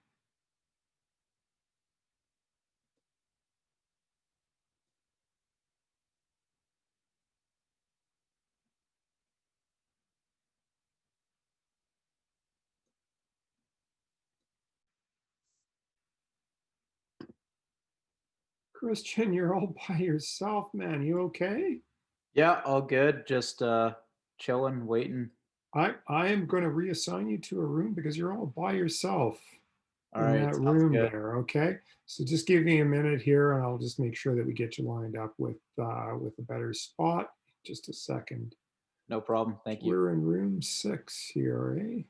Christian, you're all by yourself, man. You okay? Yeah, all good. Just chilling, waiting. I am going to reassign you to a room because you're all by yourself All in right, that sounds room good. there. Okay, so just give me a minute here, and I'll just make sure that we get you lined up with a better spot. Just a second. No problem. Thank you. We're in room 6 here, eh?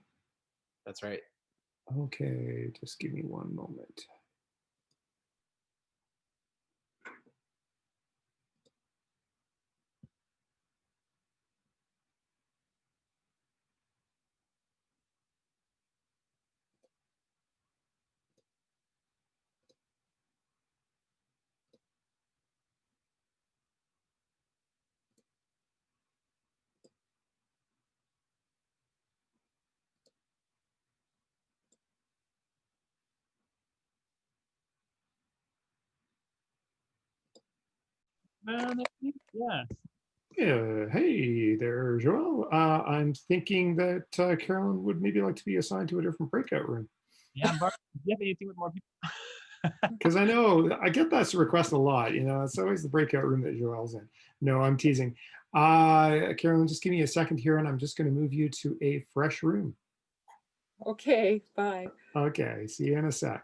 That's right. Okay, just give me one moment. Yeah. Yeah, hey there, Joel. I'm thinking that Carolyn would maybe like to be assigned to a different breakout room. Yeah, Bart, do you have anything with more people? Because I know I get that request a lot. It's always the breakout room that Joel's in. No, I'm teasing. Carolyn, just give me a second here, and I'm just going to move you to a fresh room. Okay, bye. Okay, see you in a sec.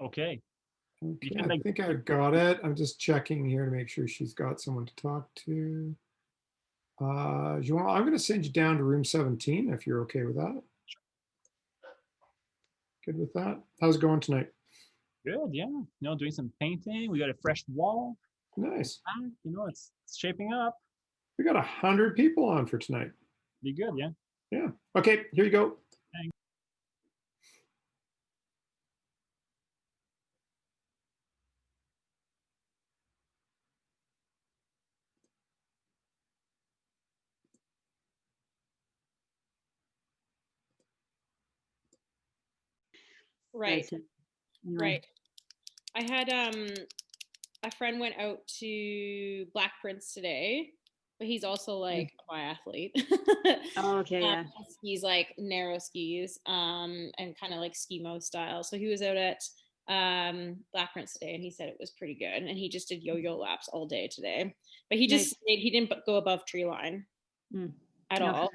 Okay. Okay, can, I like- think I've got it. I'm just checking here to make sure she's got someone to talk to. Joel, I'm going to send you down to room 17 if you're okay with that. Good with that? How's it going tonight? Good, yeah. Doing some painting. We got a fresh wall. Nice. It's shaping up. We got 100 people on for tonight. Be good, yeah. Yeah. Okay, here you go. Thanks. Right, Anyway. right. I had a friend went out to Black Prince today, but he's also like a biathlete. Oh, okay, yeah. Skis like narrow skis, and kind of like skimo style. So he was out at Black Prince today, and he said it was pretty good. And he just did yo-yo laps all day today, but he just stayed, he didn't go above tree line at all.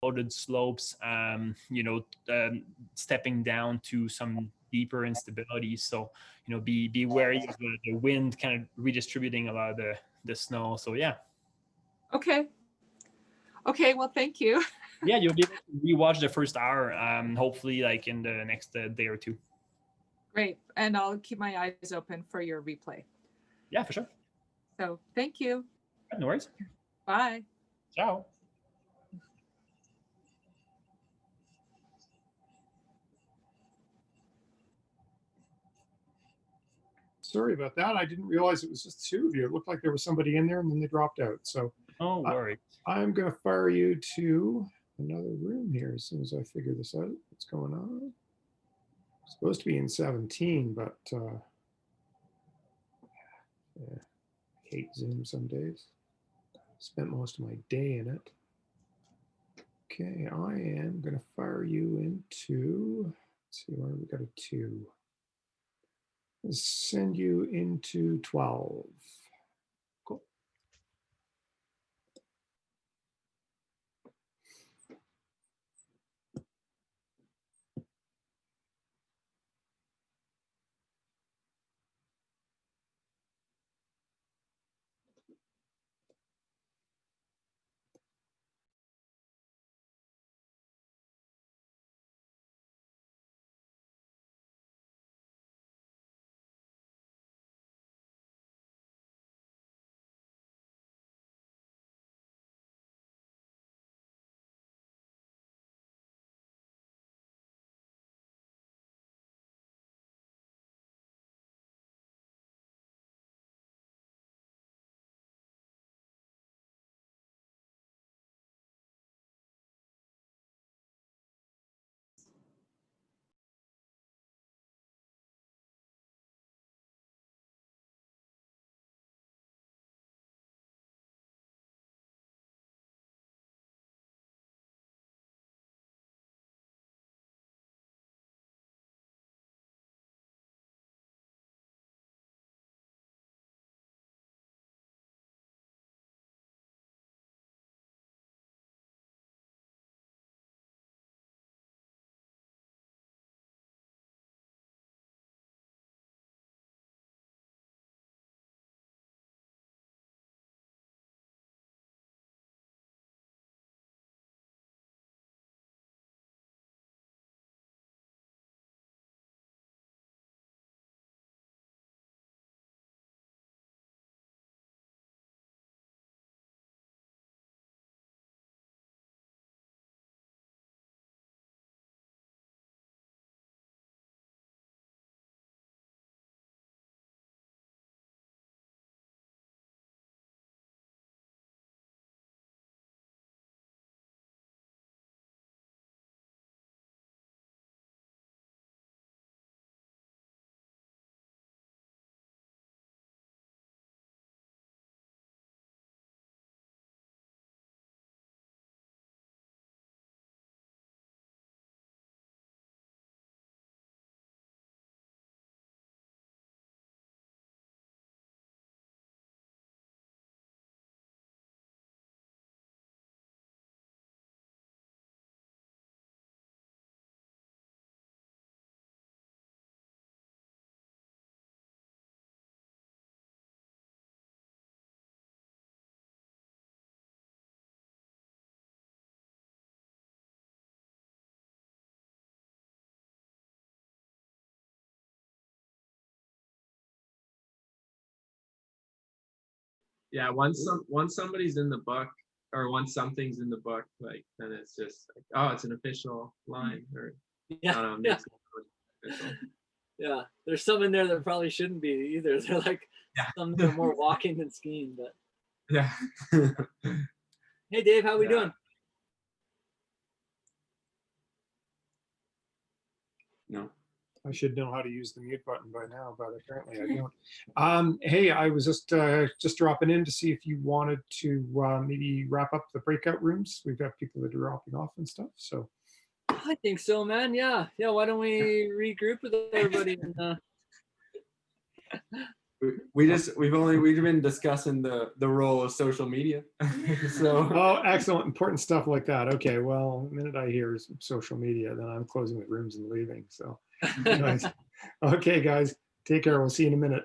Loaded slopes, stepping down to some deeper instability. So, be wary of the wind kind of redistributing a lot of the snow. So yeah. Okay. Okay, well, thank you. Yeah, you'll be able to rewatch the first hour, hopefully like in the next day or two. Great. And I'll keep my eyes open for your replay. Yeah, for sure. So thank you. No worries. Bye. Ciao. Sorry about that. I didn't realize it was just 2 of you. It looked like there was somebody in there and then they dropped out. So Don't worry. I'm going to fire you to another room here as soon as I figure this out. What's going on? It's supposed to be in 17, but yeah, I hate Zoom some days. Spent most of my day in it. Okay, I am going to fire you into see where we got a 2. Send you into 12. Cool. Yeah, once somebody's in the book, or once something's in the book, like then it's just like, oh, it's an official line, or I don't know, Yeah. makes it official. Yeah, there's some in there that probably shouldn't be either. They're like some that are more walking than skiing. But Yeah. hey, Dave, how we Yeah. doing? No. I should know how to use the mute button by now, but apparently I don't. Hey, I was just dropping in to see if you wanted to maybe wrap up the breakout rooms. We've got people that are dropping off and stuff. So I think so, man. Yeah. Why don't we regroup with everybody? And, We've been discussing the role of social media. So oh, excellent, important stuff like that. Okay, well, the minute I hear social media, then I'm closing the rooms and leaving. So, anyways, okay, guys, take care. We'll see you in a minute.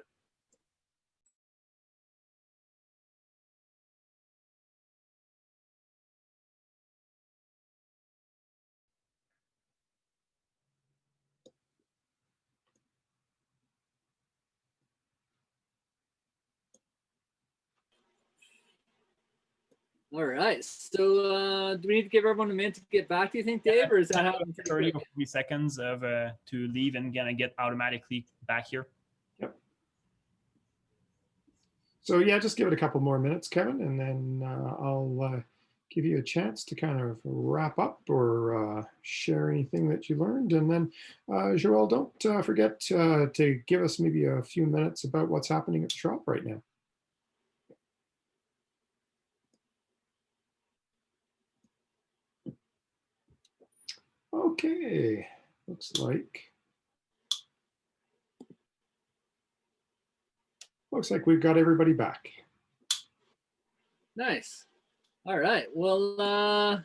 all right. So do we need to give everyone a minute to get back, do you think, Dave, or is that happening pretty 30 quick? or 40 seconds of to leave and gonna get automatically back here. Yep. So yeah, just give it a couple more minutes, Kevin, and then I'll give you a chance to kind of wrap up or share anything that you learned. And then Joel, don't forget to give us maybe a few minutes about what's happening at the shop right now. Okay, Looks like we've got everybody back. Nice. All right. Well,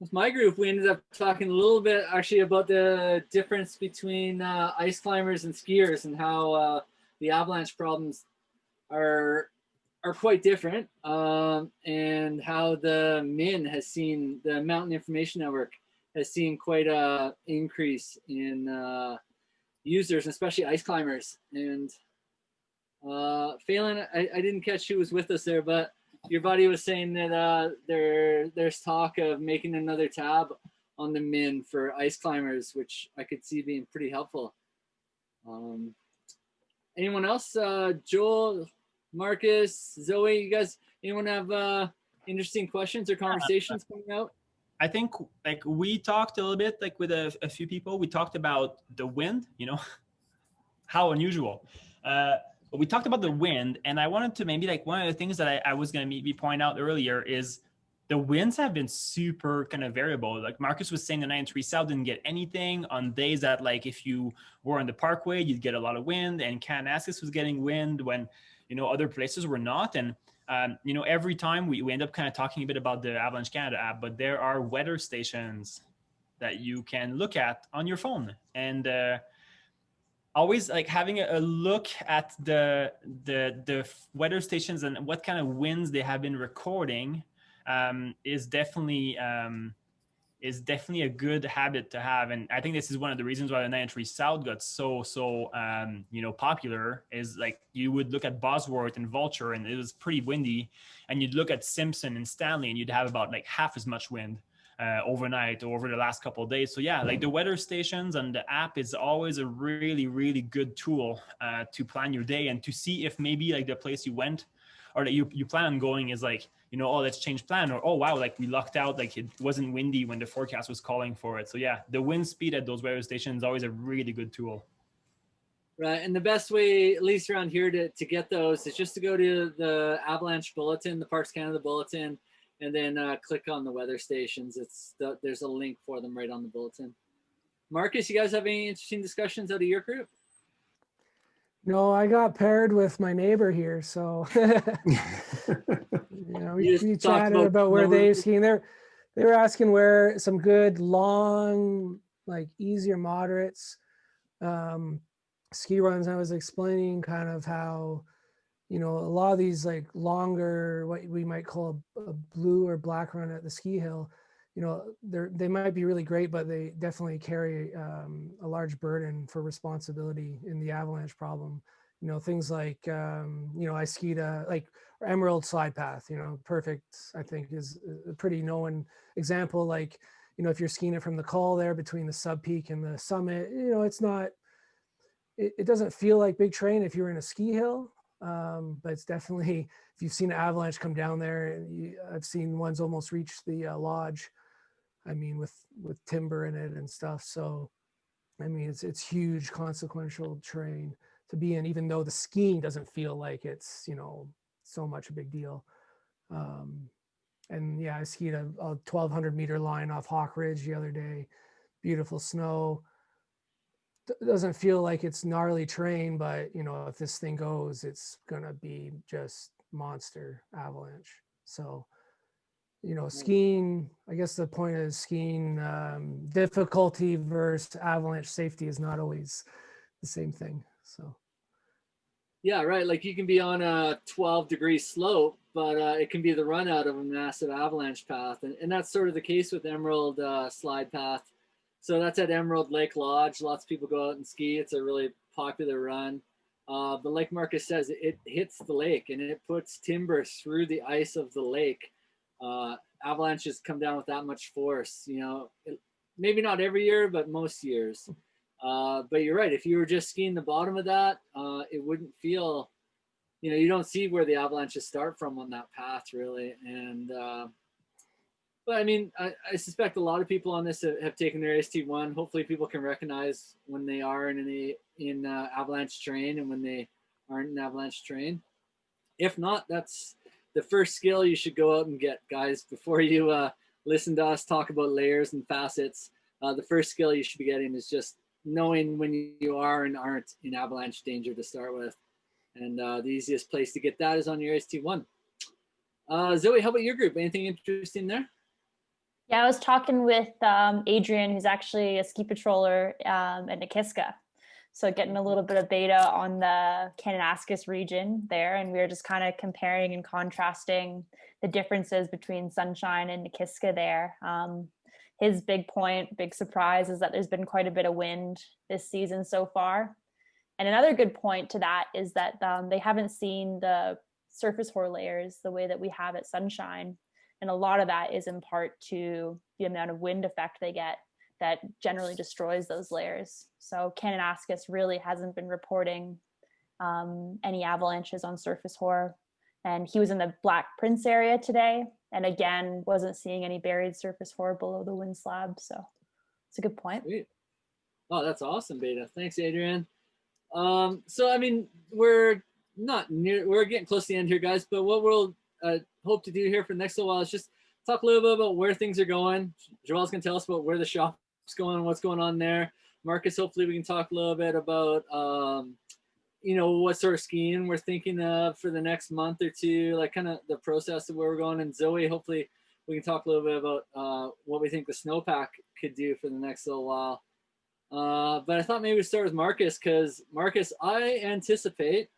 with my group, we ended up talking a little bit actually about the difference between ice climbers and skiers and how the avalanche problems are quite different, and how the MIN has seen, the Mountain Information Network has seen quite a increase in users, especially ice climbers. And Phelan, I didn't catch who was with us there, but your buddy was saying that there's talk of making another tab on the MIN for ice climbers, which I could see being pretty helpful. Anyone else? Joel, Marcus, Zoe, you guys, anyone have interesting questions or conversations coming out? I think like we talked a little bit like with a few people. We talked about the wind, you know, how unusual. But we talked about the wind, and I wanted to maybe like one of the things that I was going to maybe point out earlier is the winds have been super kind of variable. Like Marcus was saying, the 93 South didn't get anything on days that like if you were on the Parkway, you'd get a lot of wind, and Kananaskis was getting wind when, you know, other places were not. And, you know, every time we end up kind of talking a bit about the Avalanche Canada app, but there are weather stations that you can look at on your phone. And always like having a look at the weather stations and what kind of winds they have been recording is definitely a good habit to have. And I think this is one of the reasons why the 93 South got so you know, popular, is like you would look at Bosworth and Vulture and it was pretty windy, and you'd look at Simpson and Stanley and you'd have about like half as much wind overnight or over the last couple of days. So yeah, like the weather stations and the app is always a really, really good tool to plan your day and to see if maybe like the place you went or that you plan on going is like, you know, oh, let's change plan, or oh wow, like we lucked out, like it wasn't windy when the forecast was calling for it. So yeah, the wind speed at those weather stations is always a really good tool. Right, and the best way, at least around here, to get those is just to go to the Avalanche Bulletin, the Parks Canada Bulletin, and then click on the weather stations. There's a link for them right on the bulletin. Marcus, you guys have any interesting discussions out of your group? No, I got paired with my neighbor here, so you know, we chatted about where they're skiing. They were asking where some good long, like easier moderates ski runs. I was explaining kind of how, you know, a lot of these like longer, what we might call a blue or black run at the ski hill, you know, they might be really great, but they definitely carry a large burden for responsibility in the avalanche problem. You know, things like, you know, I skied like Emerald Slide Path, you know, perfect, I think is a pretty known example. Like, you know, if you're skiing it from the col there between the sub peak and the summit, you know, it's not, it doesn't feel like big terrain if you're in a ski hill. But it's definitely, if you've seen an avalanche come down there, I've seen ones almost reach the lodge, I mean, with timber in it and stuff. So, I mean, it's huge consequential terrain to be in, even though the skiing doesn't feel like it's, you know, so much a big deal. And yeah, I skied a 1,200 meter line off Hawk Ridge the other day, beautiful snow. Doesn't feel like it's gnarly terrain, but you know, if this thing goes, it's gonna be just monster avalanche. So, you know, skiing, I guess the point is skiing difficulty versus avalanche safety is not always the same thing. So yeah, right, like you can be on a 12-degree slope, but it can be the run out of a massive avalanche path, and that's sort of the case with Emerald Slide Path. So that's at Emerald Lake Lodge. Lots of people go out and ski. It's a really popular run. But like Marcus says, it hits the lake and it puts timber through the ice of the lake. Avalanches come down with that much force, you know, maybe not every year, but most years. But you're right. If you were just skiing the bottom of that, it wouldn't feel, you know, you don't see where the avalanches start from on that path really. And but I mean, I suspect a lot of people on this have taken their AST1. Hopefully people can recognize when they are in avalanche terrain and when they aren't in avalanche terrain. If not, that's the first skill you should go out and get, guys, before you listen to us talk about layers and facets. the first skill you should be getting is just knowing when you are and aren't in avalanche danger to start with. And the easiest place to get that is on your ST1. Zoe, how about your group? Anything interesting there? Yeah, I was talking with Adrian, who's actually a ski patroller at Nikiska. So getting a little bit of beta on the Kananaskis region there. And we were just kind of comparing and contrasting the differences between Sunshine and Nikiska there. His big surprise is that there's been quite a bit of wind this season so far. And another good point to that is that they haven't seen the surface hoar layers the way that we have at Sunshine. And a lot of that is in part to the amount of wind effect they get that generally destroys those layers. So Kananaskis really hasn't been reporting any avalanches on surface hoar. And he was in the Black Prince area today, and again, wasn't seeing any buried surface hoar below the wind slab. So it's a good point. Sweet. Oh, that's awesome, Beta. Thanks, Adrian. So, I mean, we're getting close to the end here, guys, but what we'll hope to do here for the next little while is just talk a little bit about where things are going. Joel's going to tell us about where the shop's going, what's going on there. Marcus, hopefully we can talk a little bit about, what sort of skiing we're thinking of for the next month or two, like kind of the process of where we're going. And Zoe, hopefully we can talk a little bit about what we think the Snowpack could do for the next little while. But I thought maybe we'd start with Marcus, because Marcus, I anticipate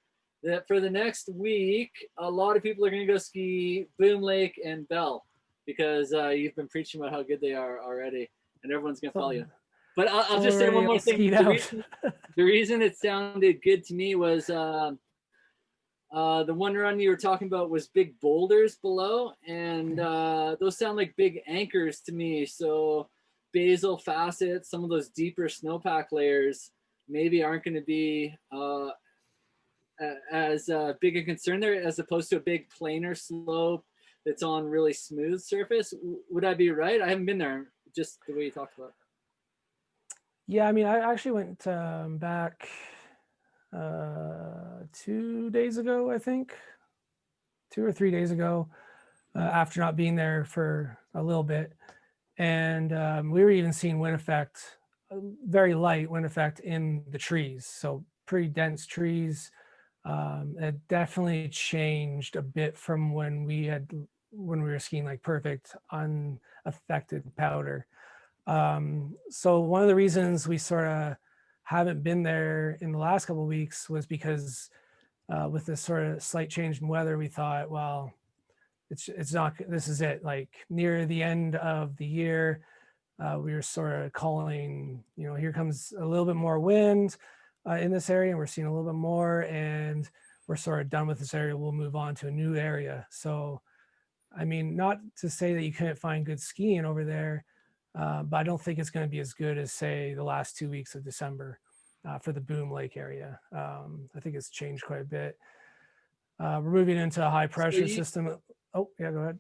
that for the next week, a lot of people are going to go ski Boom Lake and Bell, because you've been preaching about how good they are already, and everyone's going to follow you. But I'll just say one more thing. The reason it sounded good to me was the one run you were talking about was big boulders below, and those sound like big anchors to me. So basal facets, some of those deeper snowpack layers maybe aren't going to be as big a concern there, as opposed to a big planar slope that's on really smooth surface. Would I be right? I haven't been there, just the way you talked about it. Yeah, I mean, I actually went back 2 days ago, I think, 2 or 3 days ago, after not being there for a little bit. And we were even seeing wind effect, very light wind effect in the trees. So pretty dense trees. It definitely changed a bit from when we were skiing like perfect, unaffected powder. So one of the reasons we sort of haven't been there in the last couple of weeks was because with this sort of slight change in weather, we thought, well, it's not, this is it. Like near the end of the year, we were sort of calling, here comes a little bit more wind in this area, and we're seeing a little bit more, and we're sort of done with this area. We'll move on to a new area. So, I mean, not to say that you couldn't find good skiing over there, but I don't think it's going to be as good as, say, the last 2 weeks of December for the Boom Lake area. I think it's changed quite a bit. We're moving into a high pressure system. Oh, yeah, go ahead.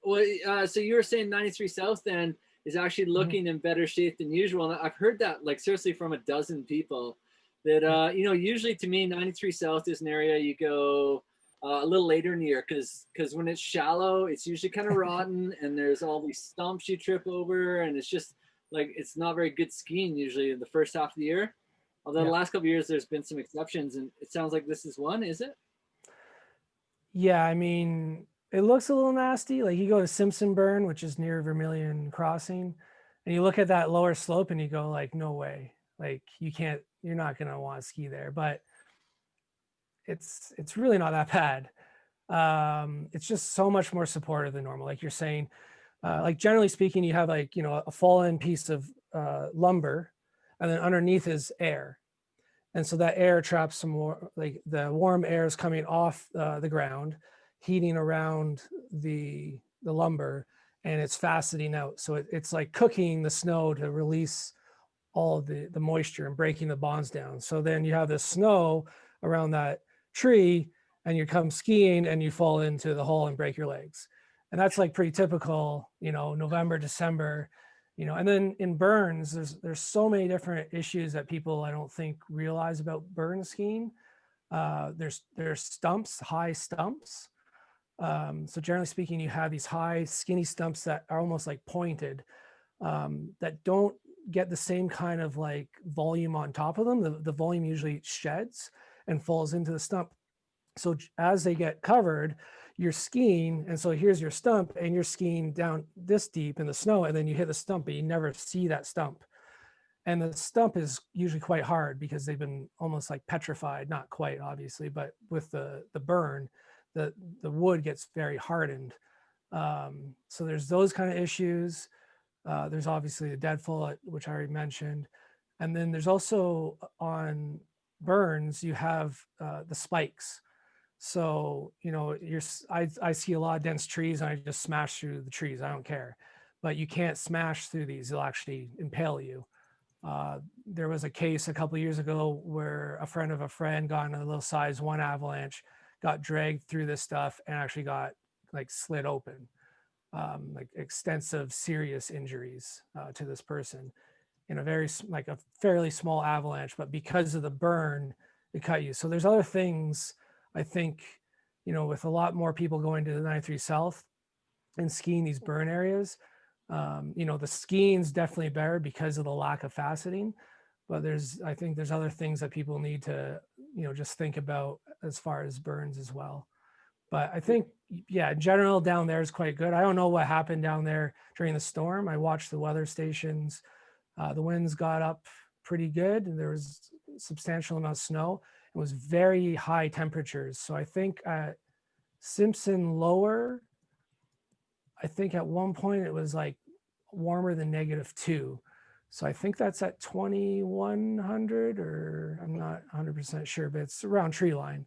Well, so you were saying 93 South then is actually looking in better shape than usual. And I've heard that, like, seriously from a dozen people that, usually to me, 93 South is an area you go a little later in the year, because when it's shallow, it's usually kind of rotten, and there's all these stumps you trip over, and it's just like, it's not very good skiing usually in the first half of the year. Although the last couple of years there's been some exceptions, and it sounds like this is one, is it? Yeah, I mean, it looks a little nasty. Like you go to Simpson Burn, which is near Vermilion Crossing, and you look at that lower slope and you go like, no way, like you're not going to want to ski there. But it's really not that bad. It's just so much more supportive than normal. Like you're saying, like generally speaking, you have like, a fallen piece of lumber, and then underneath is air. And so that air traps some more, like the warm air is coming off the ground, heating around the lumber, and it's faceting out. So it's like cooking the snow to release all of the moisture and breaking the bonds down. So then you have the snow around that tree, and you come skiing and you fall into the hole and break your legs. And that's like pretty typical, November, December, and then in burns, there's so many different issues that people, I don't think, realize about burn skiing. There's stumps, high stumps. So generally speaking, you have these high skinny stumps that are almost like pointed. that don't get the same kind of like volume on top of them. The volume usually sheds and falls into the stump. So as they get covered, you're skiing, and so here's your stump, and you're skiing down this deep in the snow, and then you hit the stump, but you never see that stump. And the stump is usually quite hard because they've been almost like petrified, not quite obviously, but with the burn, the wood gets very hardened. So there's those kind of issues. There's obviously the deadfall, which I already mentioned. And then there's also on burns, you have the spikes. So, you know, I see a lot of dense trees and I just smash through the trees. I don't care, but you can't smash through these. They'll actually impale you. There was a case a couple of years ago where a friend of a friend got in a little size 1 avalanche, got dragged through this stuff and actually got like slit open, like extensive serious injuries to this person in a fairly small avalanche, but because of the burn, it cut you. So there's other things, I think, you know, with a lot more people going to the 93 South and skiing these burn areas, you know, the skiing's definitely better because of the lack of faceting, but I think there's other things that people need to, you know, just think about as far as burns as well. But I think, yeah, in general down there is quite good. I don't know what happened down there during the storm. I watched the weather stations. The winds got up pretty good, and there was a substantial amount of snow. It was very high temperatures. So I think at Simpson Lower, I think at one point it was like warmer than -2. So I think that's at 2100, or I'm not 100% sure, but it's around tree line.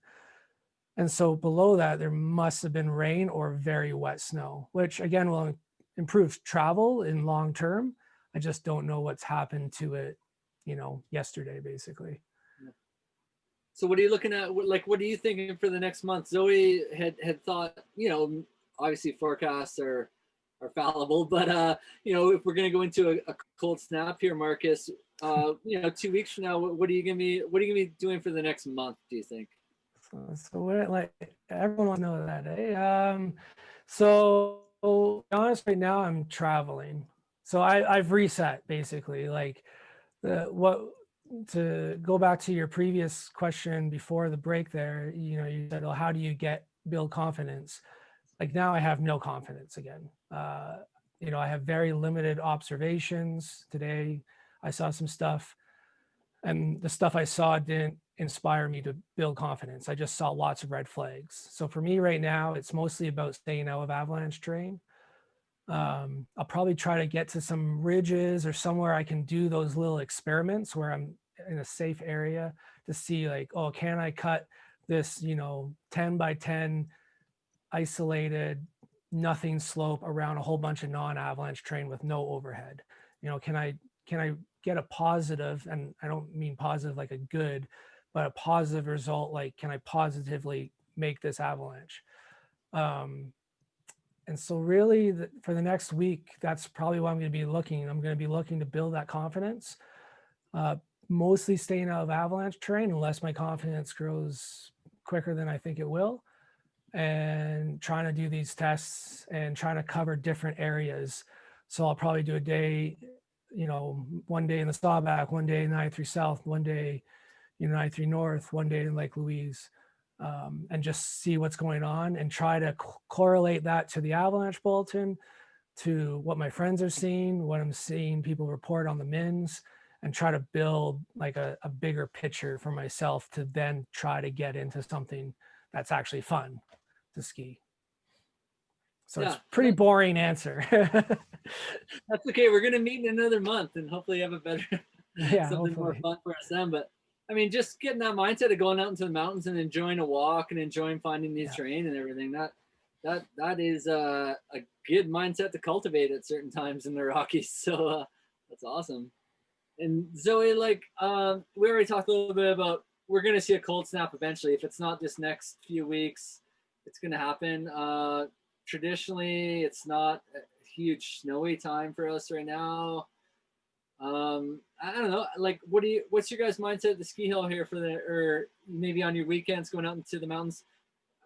And so below that, there must have been rain or very wet snow, which again will improve travel in long term. I just don't know what's happened to it, you know, yesterday, basically. So what are you looking at? Like, what are you thinking for the next month? Zoe had thought, you know, obviously forecasts are fallible, but you know, if we're going to go into a cold snap here, Marcus, you know, 2 weeks from now, what are you going to be doing for the next month, do you think? So we're like, everyone wants to know that, eh? So to be honest, right now I'm traveling. So I've reset basically, like to go back to your previous question before the break there, you know, you said, well, how do you build confidence? Like now I have no confidence again. You know, I have very limited observations. Today I saw some stuff, and the stuff I saw didn't inspire me to build confidence. I just saw lots of red flags. So for me right now, it's mostly about staying out of avalanche terrain. I'll probably try to get to some ridges or somewhere I can do those little experiments where I'm in a safe area to see like, oh, can I cut this, you know, 10 by 10 isolated, nothing slope around a whole bunch of non-avalanche terrain with no overhead? You know, can I get a positive, and I don't mean positive like a good, but a positive result, like can I positively make this avalanche? And so really for the next week, that's probably what I'm going to be looking. I'm going to be looking to build that confidence, mostly staying out of avalanche terrain unless my confidence grows quicker than I think it will, and trying to do these tests and trying to cover different areas. So I'll probably do a day, you know, one day in the Snowpack, one day in 93 South, one day, you know, 93 North, one day in Lake Louise, and just see what's going on and try to correlate that to the avalanche bulletin, to what my friends are seeing, what I'm seeing people report on the MINs, and try to build like a bigger picture for myself to then try to get into something that's actually fun to ski. So yeah, it's a pretty boring answer. That's okay. We're going to meet in another month and hopefully have a better, something hopefully more fun for us then. But I mean, just getting that mindset of going out into the mountains and enjoying a walk and enjoying finding these terrain and everything, that is a good mindset to cultivate at certain times in the Rockies. So that's awesome. And Zoe, like we already talked a little bit about, we're going to see a cold snap eventually. If it's not this next few weeks, it's going to happen. Traditionally, it's not a huge snowy time for us right now. I don't know, like what's your guys' mindset at the ski hill here or maybe on your weekends going out into the mountains?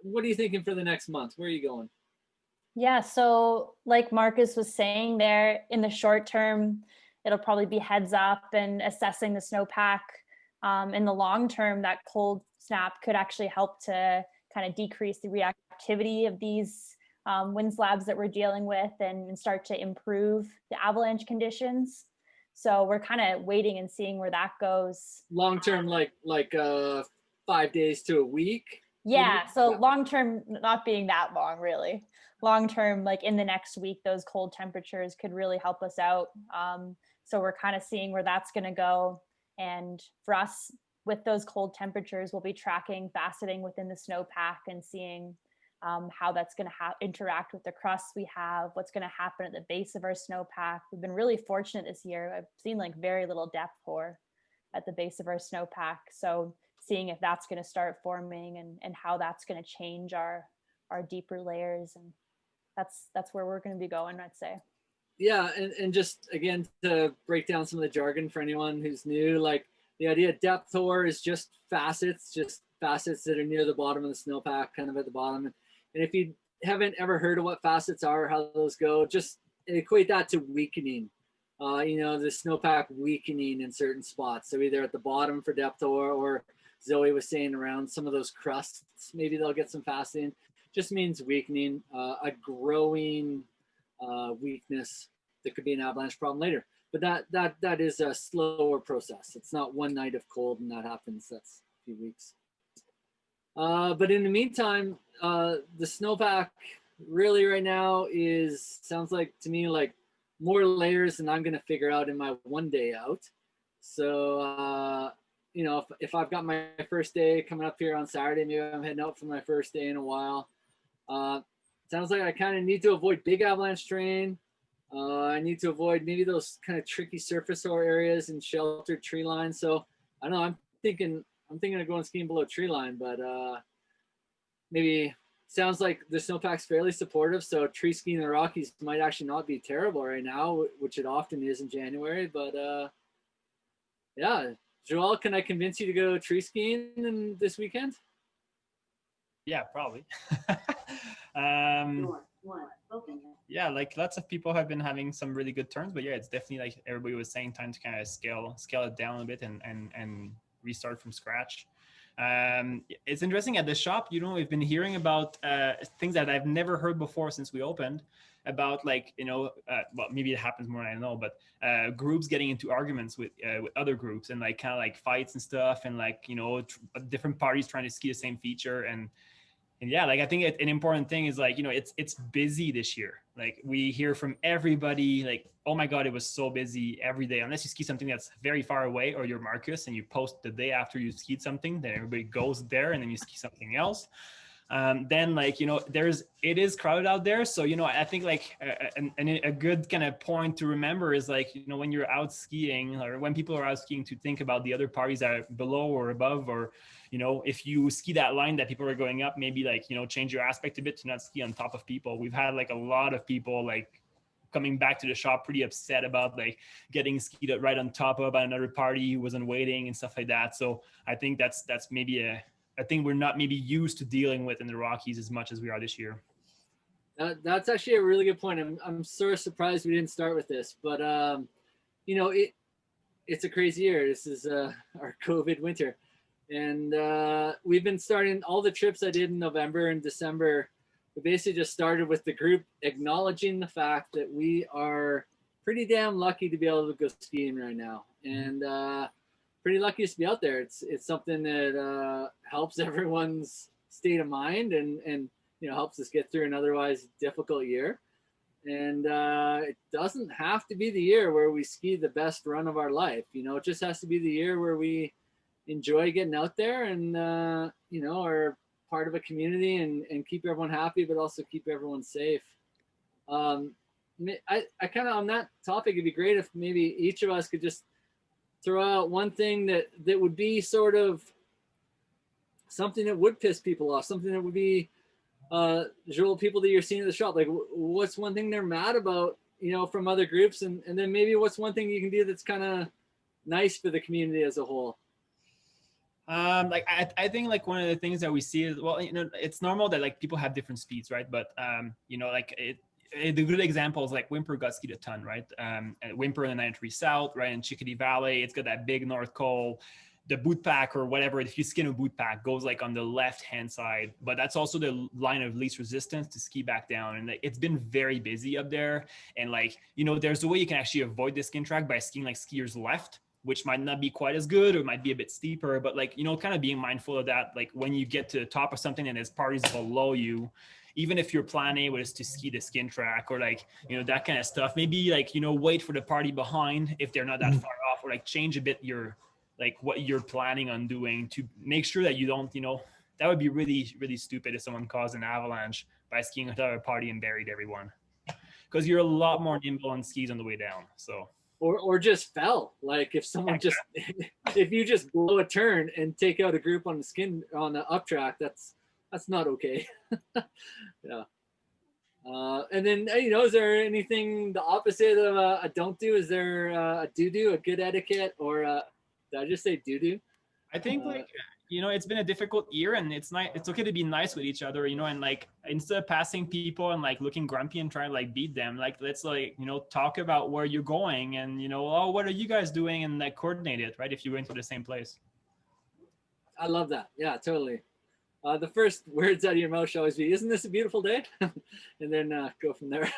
What are you thinking for the next month? Where are you going? Yeah, so like Marcus was saying there, in the short term, it'll probably be heads up and assessing the snowpack. In the long term, that cold snap could actually help to kind of decrease the reactivity of these wind slabs that we're dealing with and start to improve the avalanche conditions. So we're kind of waiting and seeing where that goes. Long term, like 5 days to a week. Yeah, so long term, not being that long, really. Long term, like in the next week, those cold temperatures could really help us out. So we're kind of seeing where that's going to go. And for us, with those cold temperatures, we'll be tracking faceting within the snowpack and seeing how that's going to interact with the crusts we have, what's going to happen at the base of our snowpack. We've been really fortunate this year. I've seen like very little depth pour at the base of our snowpack. So seeing if that's going to start forming and how that's going to change our deeper layers. And that's where we're going to be going, I'd say. Yeah, and just again to break down some of the jargon for anyone who's new, like the idea of depth hoar is just facets that are near the bottom of the snowpack, kind of at the bottom. And if you haven't ever heard of what facets are, how those go, just equate that to weakening. The snowpack weakening in certain spots. So either at the bottom for depth or Zoe was saying around some of those crusts, maybe they'll get some faceting. Just means weakening, a growing weakness that could be an avalanche problem later. But that is a slower process. It's not one night of cold and that happens. That's a few weeks. But in the meantime, the snowpack really right now sounds like to me like more layers than I'm gonna figure out in my 1 day out. So if I've got my first day coming up here on Saturday, maybe I'm heading out for my first day in a while. Sounds like I kind of need to avoid big avalanche terrain. I need to avoid maybe those kind of tricky surface or areas and sheltered tree lines. So I don't know, I'm thinking of going skiing below tree line, but maybe sounds like the snowpack's fairly supportive. So tree skiing in the Rockies might actually not be terrible right now, which it often is in January. But yeah, Joel, can I convince you to go tree skiing this weekend? Yeah, probably. Yeah, like lots of people have been having some really good turns, but yeah, it's definitely like everybody was saying, time to kind of scale it down a bit and restart from scratch. It's interesting at the shop, we've been hearing about things that I've never heard before since we opened, about like, well, maybe it happens more, I don't know, but groups getting into arguments with other groups and like kind of like fights and stuff, and like, different parties trying to ski the same feature. And yeah, like I think an important thing is like, it's busy this year. Like we hear from everybody like, oh my God, it was so busy every day. Unless you ski something that's very far away, or you're Marcus and you post the day after you skied something, then everybody goes there and then you ski something else. Then like, it is crowded out there. So, I think like a good kind of point to remember is like, when you're out skiing, or when people are out skiing, to think about the other parties that are below or above, or, if you ski that line that people are going up, maybe like, change your aspect a bit to not ski on top of people. We've had like a lot of people like coming back to the shop pretty upset about like getting skied right on top of by another party who wasn't waiting and stuff like that. So I think that's maybe a thing we're not maybe used to dealing with in the Rockies as much as we are this year. That's actually a really good point. I'm sort of surprised we didn't start with this, but it's a crazy year. This is our COVID winter, and we've been starting all the trips I did in November and December. We basically just started with the group acknowledging the fact that we are pretty damn lucky to be able to go skiing right now, and pretty lucky to be out there. It's something that helps everyone's state of mind and helps us get through an otherwise difficult year. And it doesn't have to be the year where we ski the best run of our life. It just has to be the year where we enjoy getting out there and are part of a community and keep everyone happy, but also keep everyone safe. I kind of, on that topic, it'd be great if maybe each of us could just throw out one thing that would be sort of something that would piss people off, something that would be Joel, people that you're seeing at the shop, like what's one thing they're mad about, from other groups, and then maybe what's one thing you can do that's kind of nice for the community as a whole. Like I think like one of the things that we see is, well, you know, it's normal that like people have different speeds, right? But you know, like the good example is like Whimper got skied a ton, right? And Whimper in the 93 South, right? In Chickadee Valley, it's got that big North Col. The boot pack or whatever, if you skin a boot pack, goes like on the left hand side, but that's also the line of least resistance to ski back down. And like, it's been very busy up there. And like, you know, there's a way you can actually avoid the skin track by skiing like skiers left, which might not be quite as good or might be a bit steeper, but like, you know, kind of being mindful of that. Like when you get to the top of something and there's parties below you, even if your plan A was to ski the skin track or like, you know, that kind of stuff, maybe like, you know, wait for the party behind if they're not that far off, or like change a bit your, like what you're planning on doing to make sure that you don't, you know, that would be really, really stupid if someone caused an avalanche by skiing without a party and buried everyone. Because you're a lot more nimble on skis on the way down. So or just fell. Like if someone just if you just blow a turn and take out a group on the skin on the up track, that's not okay. Yeah. And then, you know, is there anything the opposite of a don't do? Is there a do, a good etiquette, or did I just say do? I think like, you know, it's been a difficult year, and it's okay to be nice with each other, you know, and like instead of passing people and like looking grumpy and trying to like beat them, like let's like, you know, talk about where you're going and, you know, oh, what are you guys doing, and like coordinate it, right? If you went to the same place. I love that. Yeah, totally. The first words out of your mouth should always be, "Isn't this a beautiful day?" And then go from there.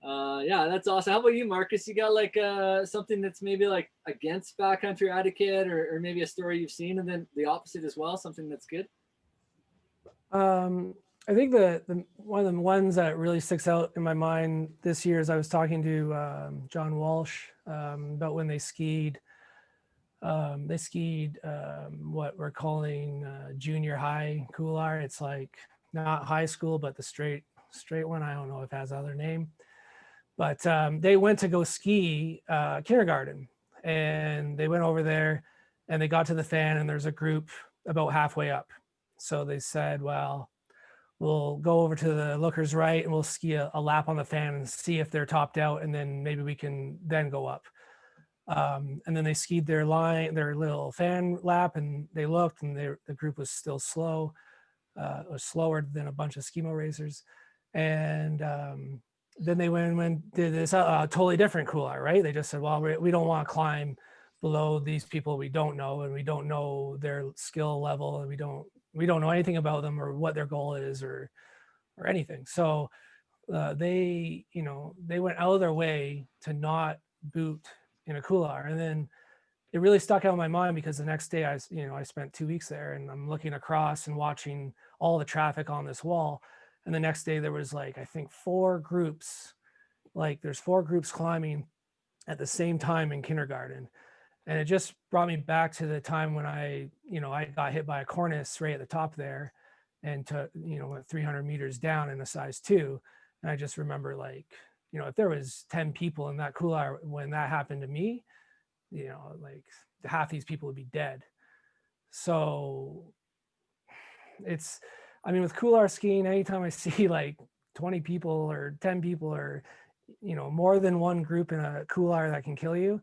Yeah, that's awesome. How about you, Marcus? You got like something that's maybe like against backcountry etiquette, or maybe a story you've seen, and then the opposite as well, something that's good? I think the one of the ones that really sticks out in my mind this year is I was talking to John Walsh about when they skied. They skied what we're calling junior high couloir. It's like not high school, but the straight one. I don't know if it has other name. But they went to go ski kindergarten, and they went over there and they got to the fan, and there's a group about halfway up. So they said, well, we'll go over to the looker's right and we'll ski a lap on the fan and see if they're topped out, and then maybe we can then go up. And then they skied their little fan lap, and they looked, and the group was still slow, or slower than a bunch of skimo racers. And then they went and did this totally different couloir, right? They just said, well, we don't want to climb below these people we don't know, and we don't know their skill level, and we don't know anything about them or what their goal is or anything. So they went out of their way to not boot in a couloir. And then it really stuck out in my mind because the next day I spent 2 weeks there, and I'm looking across and watching all the traffic on this wall. And the next day there was like, I think 4 groups, like there's 4 groups climbing at the same time in kindergarten. And it just brought me back to the time when I got hit by a cornice right at the top there, and went 300 meters down in a size 2. And I just remember, like, you know, if there was 10 people in that couloir when that happened to me, you know, like half these people would be dead. So with couloir skiing, anytime I see like 20 people or 10 people or, you know, more than one group in a couloir that can kill you,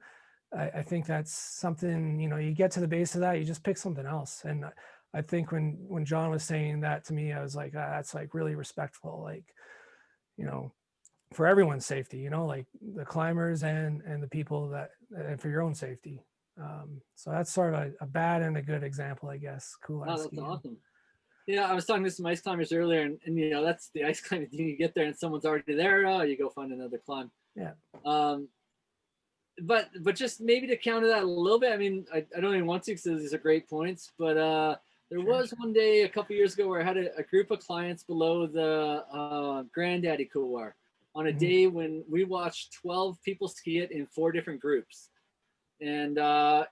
I think that's something, you know, you get to the base of that, you just pick something else. And I think when John was saying that to me, I was like, that's like really respectful, like, you know, for everyone's safety, you know, like the climbers and the people and for your own safety. So that's sort of a bad and a good example, I guess. Couloir Oh, that's skiing. awesome. Yeah, I was talking to some ice climbers earlier, and you know, that's the ice climbing. You get there and someone's already there. Oh, you go find another climb. Yeah. But just maybe to counter that a little bit. I mean, I don't even want to, because these are great points. But there was one day a couple years ago where I had a group of clients below the Granddaddy couloir on a day when we watched 12 people ski it in 4 different groups. And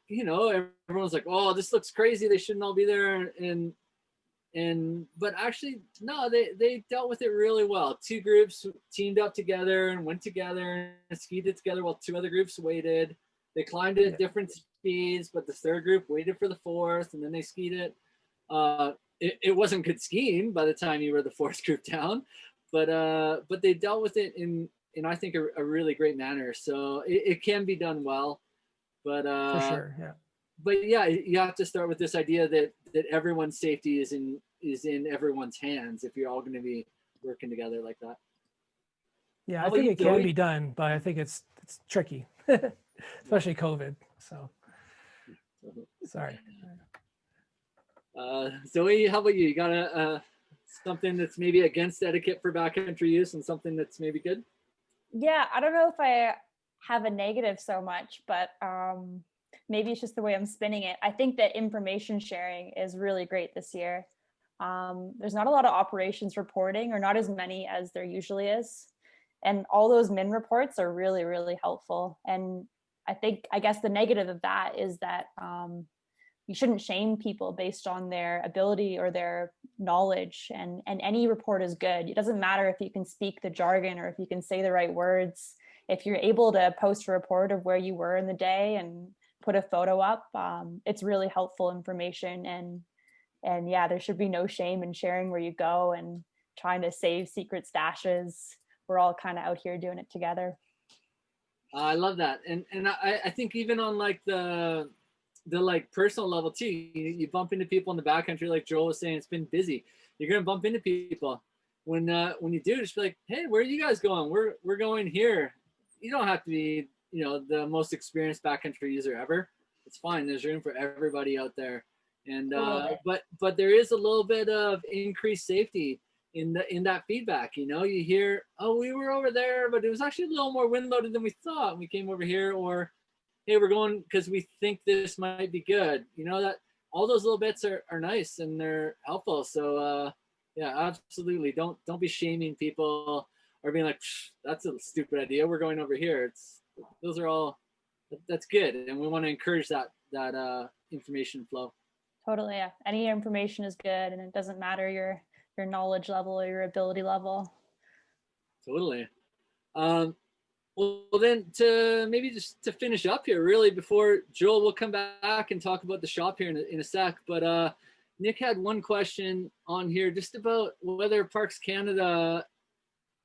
you know, everyone's like, "Oh, this looks crazy. They shouldn't all be there." But actually, no, they dealt with it really well. 2 groups teamed up together and went together and skied it together while 2 other groups waited. They climbed it at different speeds, but the 3rd group waited for the 4th, and then they skied it. It wasn't good skiing by the time you were the 4th group down, but they dealt with it in I think a really great manner. So it can be done well, but for sure, yeah. but yeah, you have to start with this idea that everyone's safety is in everyone's hands if you're all going to be working together like that. Yeah, How I about think you, it can Zoe? be done, but I think it's tricky, especially COVID. So sorry. Zoe, how about you? You got something that's maybe against etiquette for backcountry use and something that's maybe good? Yeah, I don't know if I have a negative so much, but maybe it's just the way I'm spinning it. I think that information sharing is really great this year. There's not a lot of operations reporting, or not as many as there usually is. And all those min reports are really, really helpful. And I guess the negative of that is that you shouldn't shame people based on their ability or their knowledge, and any report is good. It doesn't matter if you can speak the jargon or if you can say the right words. If you're able to post a report of where you were in the day and put a photo up, it's really helpful information. And yeah, there should be no shame in sharing where you go and trying to save secret stashes. We're all kind of out here doing it together. I love that. And I think even on like the like personal level too, you bump into people in the backcountry, like Joel was saying, it's been busy. You're going to bump into people. When you do, just be like, hey, where are you guys going? We're going here. You don't have to be, the most experienced backcountry user ever. It's fine. There's room for everybody out there. And but there is a little bit of increased safety in that feedback. You hear, oh, we were over there, but it was actually a little more wind loaded than we thought. We came over here, or hey, we're going because we think this might be good. That all those little bits are nice and they're helpful. So yeah, absolutely. Don't be shaming people or being like, that's a stupid idea. We're going over here. Those are all, that's good. And we want to encourage that information flow. Totally. Yeah. Any information is good, and it doesn't matter your knowledge level or your ability level. Totally. Well, then just to finish up here, really, before Joel will come back and talk about the shop here in a sec. But Nick had one question on here just about whether Parks Canada,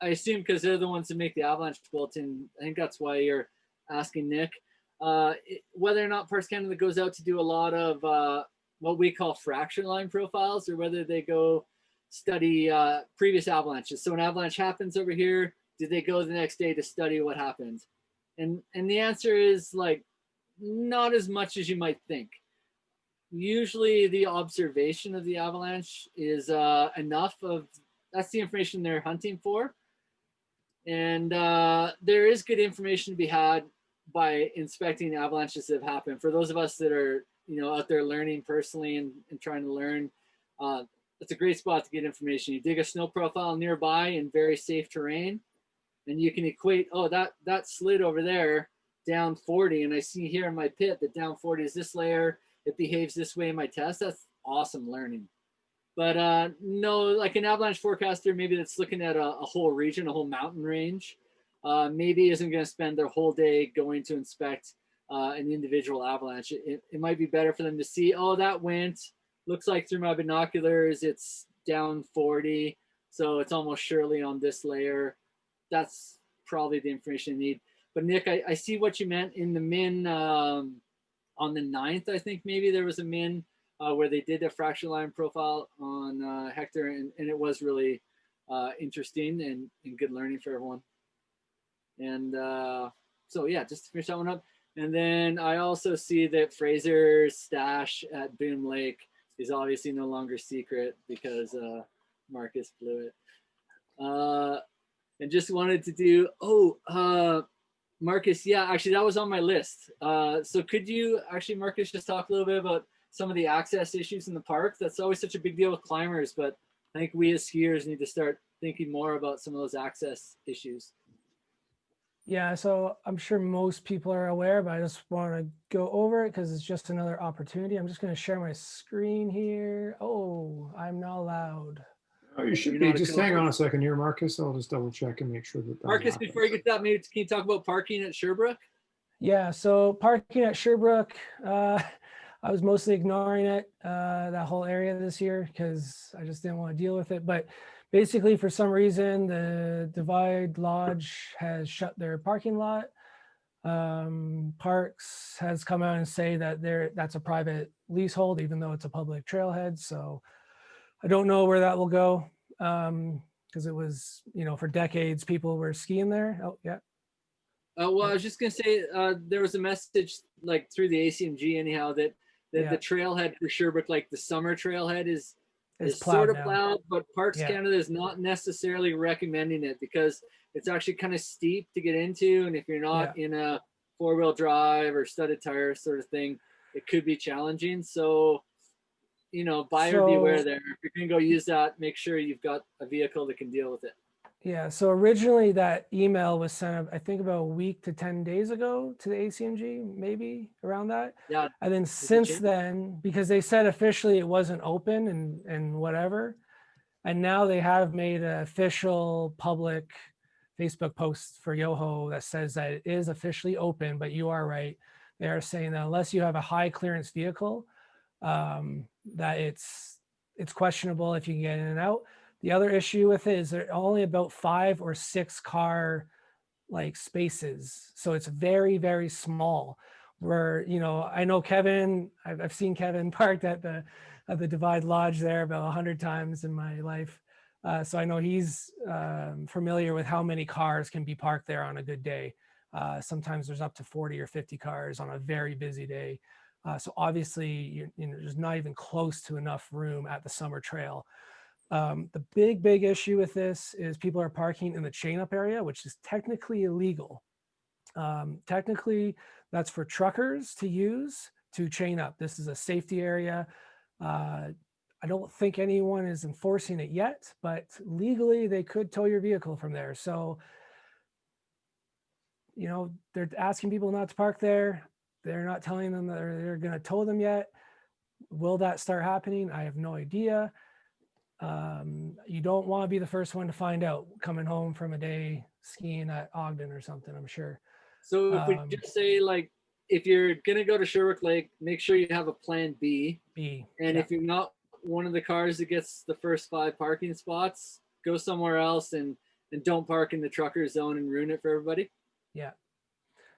I assume because they're the ones that make the avalanche bulletin, I think that's why you're asking, Nick, whether or not Parks Canada goes out to do a lot of what we call fracture line profiles, or whether they go study previous avalanches. So an avalanche happens over here, did they go the next day to study what happened? And the answer is like, not as much as you might think. Usually the observation of the avalanche is enough of, that's the information they're hunting for. And there is good information to be had by inspecting avalanches that have happened. For those of us that are, out there learning personally and trying to learn, it's a great spot to get information. You dig a snow profile nearby in very safe terrain, and you can equate, oh, that slid over there down 40, and I see here in my pit that down 40 is this layer, it behaves this way in my test. That's awesome learning. But no, like an avalanche forecaster, maybe that's looking at a whole region, a whole mountain range, maybe isn't going to spend their whole day going to inspect an individual avalanche. It might be better for them to see, oh, that went, looks like through my binoculars, it's down 40. So it's almost surely on this layer. That's probably the information you need. But Nick, I see what you meant in the min on the 9th. I think maybe there was a min where they did a fracture line profile on Hector, and it was really interesting and good learning for everyone. And so yeah, just to finish that one up. And then I also see that Fraser's stash at Boom Lake is obviously no longer secret because Marcus blew it. And just wanted to do, Marcus, yeah, actually that was on my list. So could you actually, Marcus, just talk a little bit about some of the access issues in the park? That's always such a big deal with climbers, but I think we as skiers need to start thinking more about some of those access issues. Yeah, so I'm sure most people are aware, but I just want to go over it because it's just another opportunity. I'm just going to share my screen here. Oh, I'm not allowed. Oh, you should be. Just hang on a second here, Marcus. I'll just double check and make sure that. Marcus, happens. before you get that, maybe can you talk about parking at Sherbrooke? Yeah, so parking at Sherbrooke, I was mostly ignoring it, that whole area this year because I just didn't want to deal with it. But basically, for some reason, the Divide Lodge has shut their parking lot. Parks has come out and say that that's a private leasehold, even though it's a public trailhead. So I don't know where that will go, because it was, for decades people were skiing there. Oh yeah. Well, I was just gonna say there was a message like through the ACMG anyhow that Yeah. the trailhead for Sherbrooke, like the summer trailhead, is It's sort of now. plowed, but Parks Yeah. Canada is not necessarily recommending it because it's actually kind of steep to get into, and if you're not in a four-wheel drive or studded tire sort of thing, it could be challenging. So, buyer beware there. If you're gonna go use that, make sure you've got a vehicle that can deal with it. Yeah, so originally that email was sent, I think about a week to 10 days ago to the ACMG, maybe around that. Yeah. And then since then, because they said officially it wasn't open and whatever, and now they have made an official public Facebook post for Yoho that says that it is officially open, but you are right. They are saying that unless you have a high clearance vehicle, that it's questionable if you can get in and out. The other issue with it is there are only about 5 or 6 car like spaces. So it's very, very small where, I know Kevin, I've seen Kevin parked at the Divide Lodge there about 100 times in my life. So I know he's familiar with how many cars can be parked there on a good day. Sometimes there's up to 40 or 50 cars on a very busy day. So obviously, there's not even close to enough room at the summer trail. The big issue with this is people are parking in the chain up area, which is technically illegal. Technically, that's for truckers to use to chain up. This is a safety area. I don't think anyone is enforcing it yet, but legally they could tow your vehicle from there. So, they're asking people not to park there. They're not telling them that they're going to tow them yet. Will that start happening? I have no idea. You don't want to be the first one to find out coming home from a day skiing at Ogden or something, I'm sure. So if we just say, like, if you're going to go to Sherbrooke Lake, make sure you have a plan B. And if you're not one of the cars that gets the first 5 parking spots, go somewhere else and don't park in the trucker zone and ruin it for everybody. Yeah.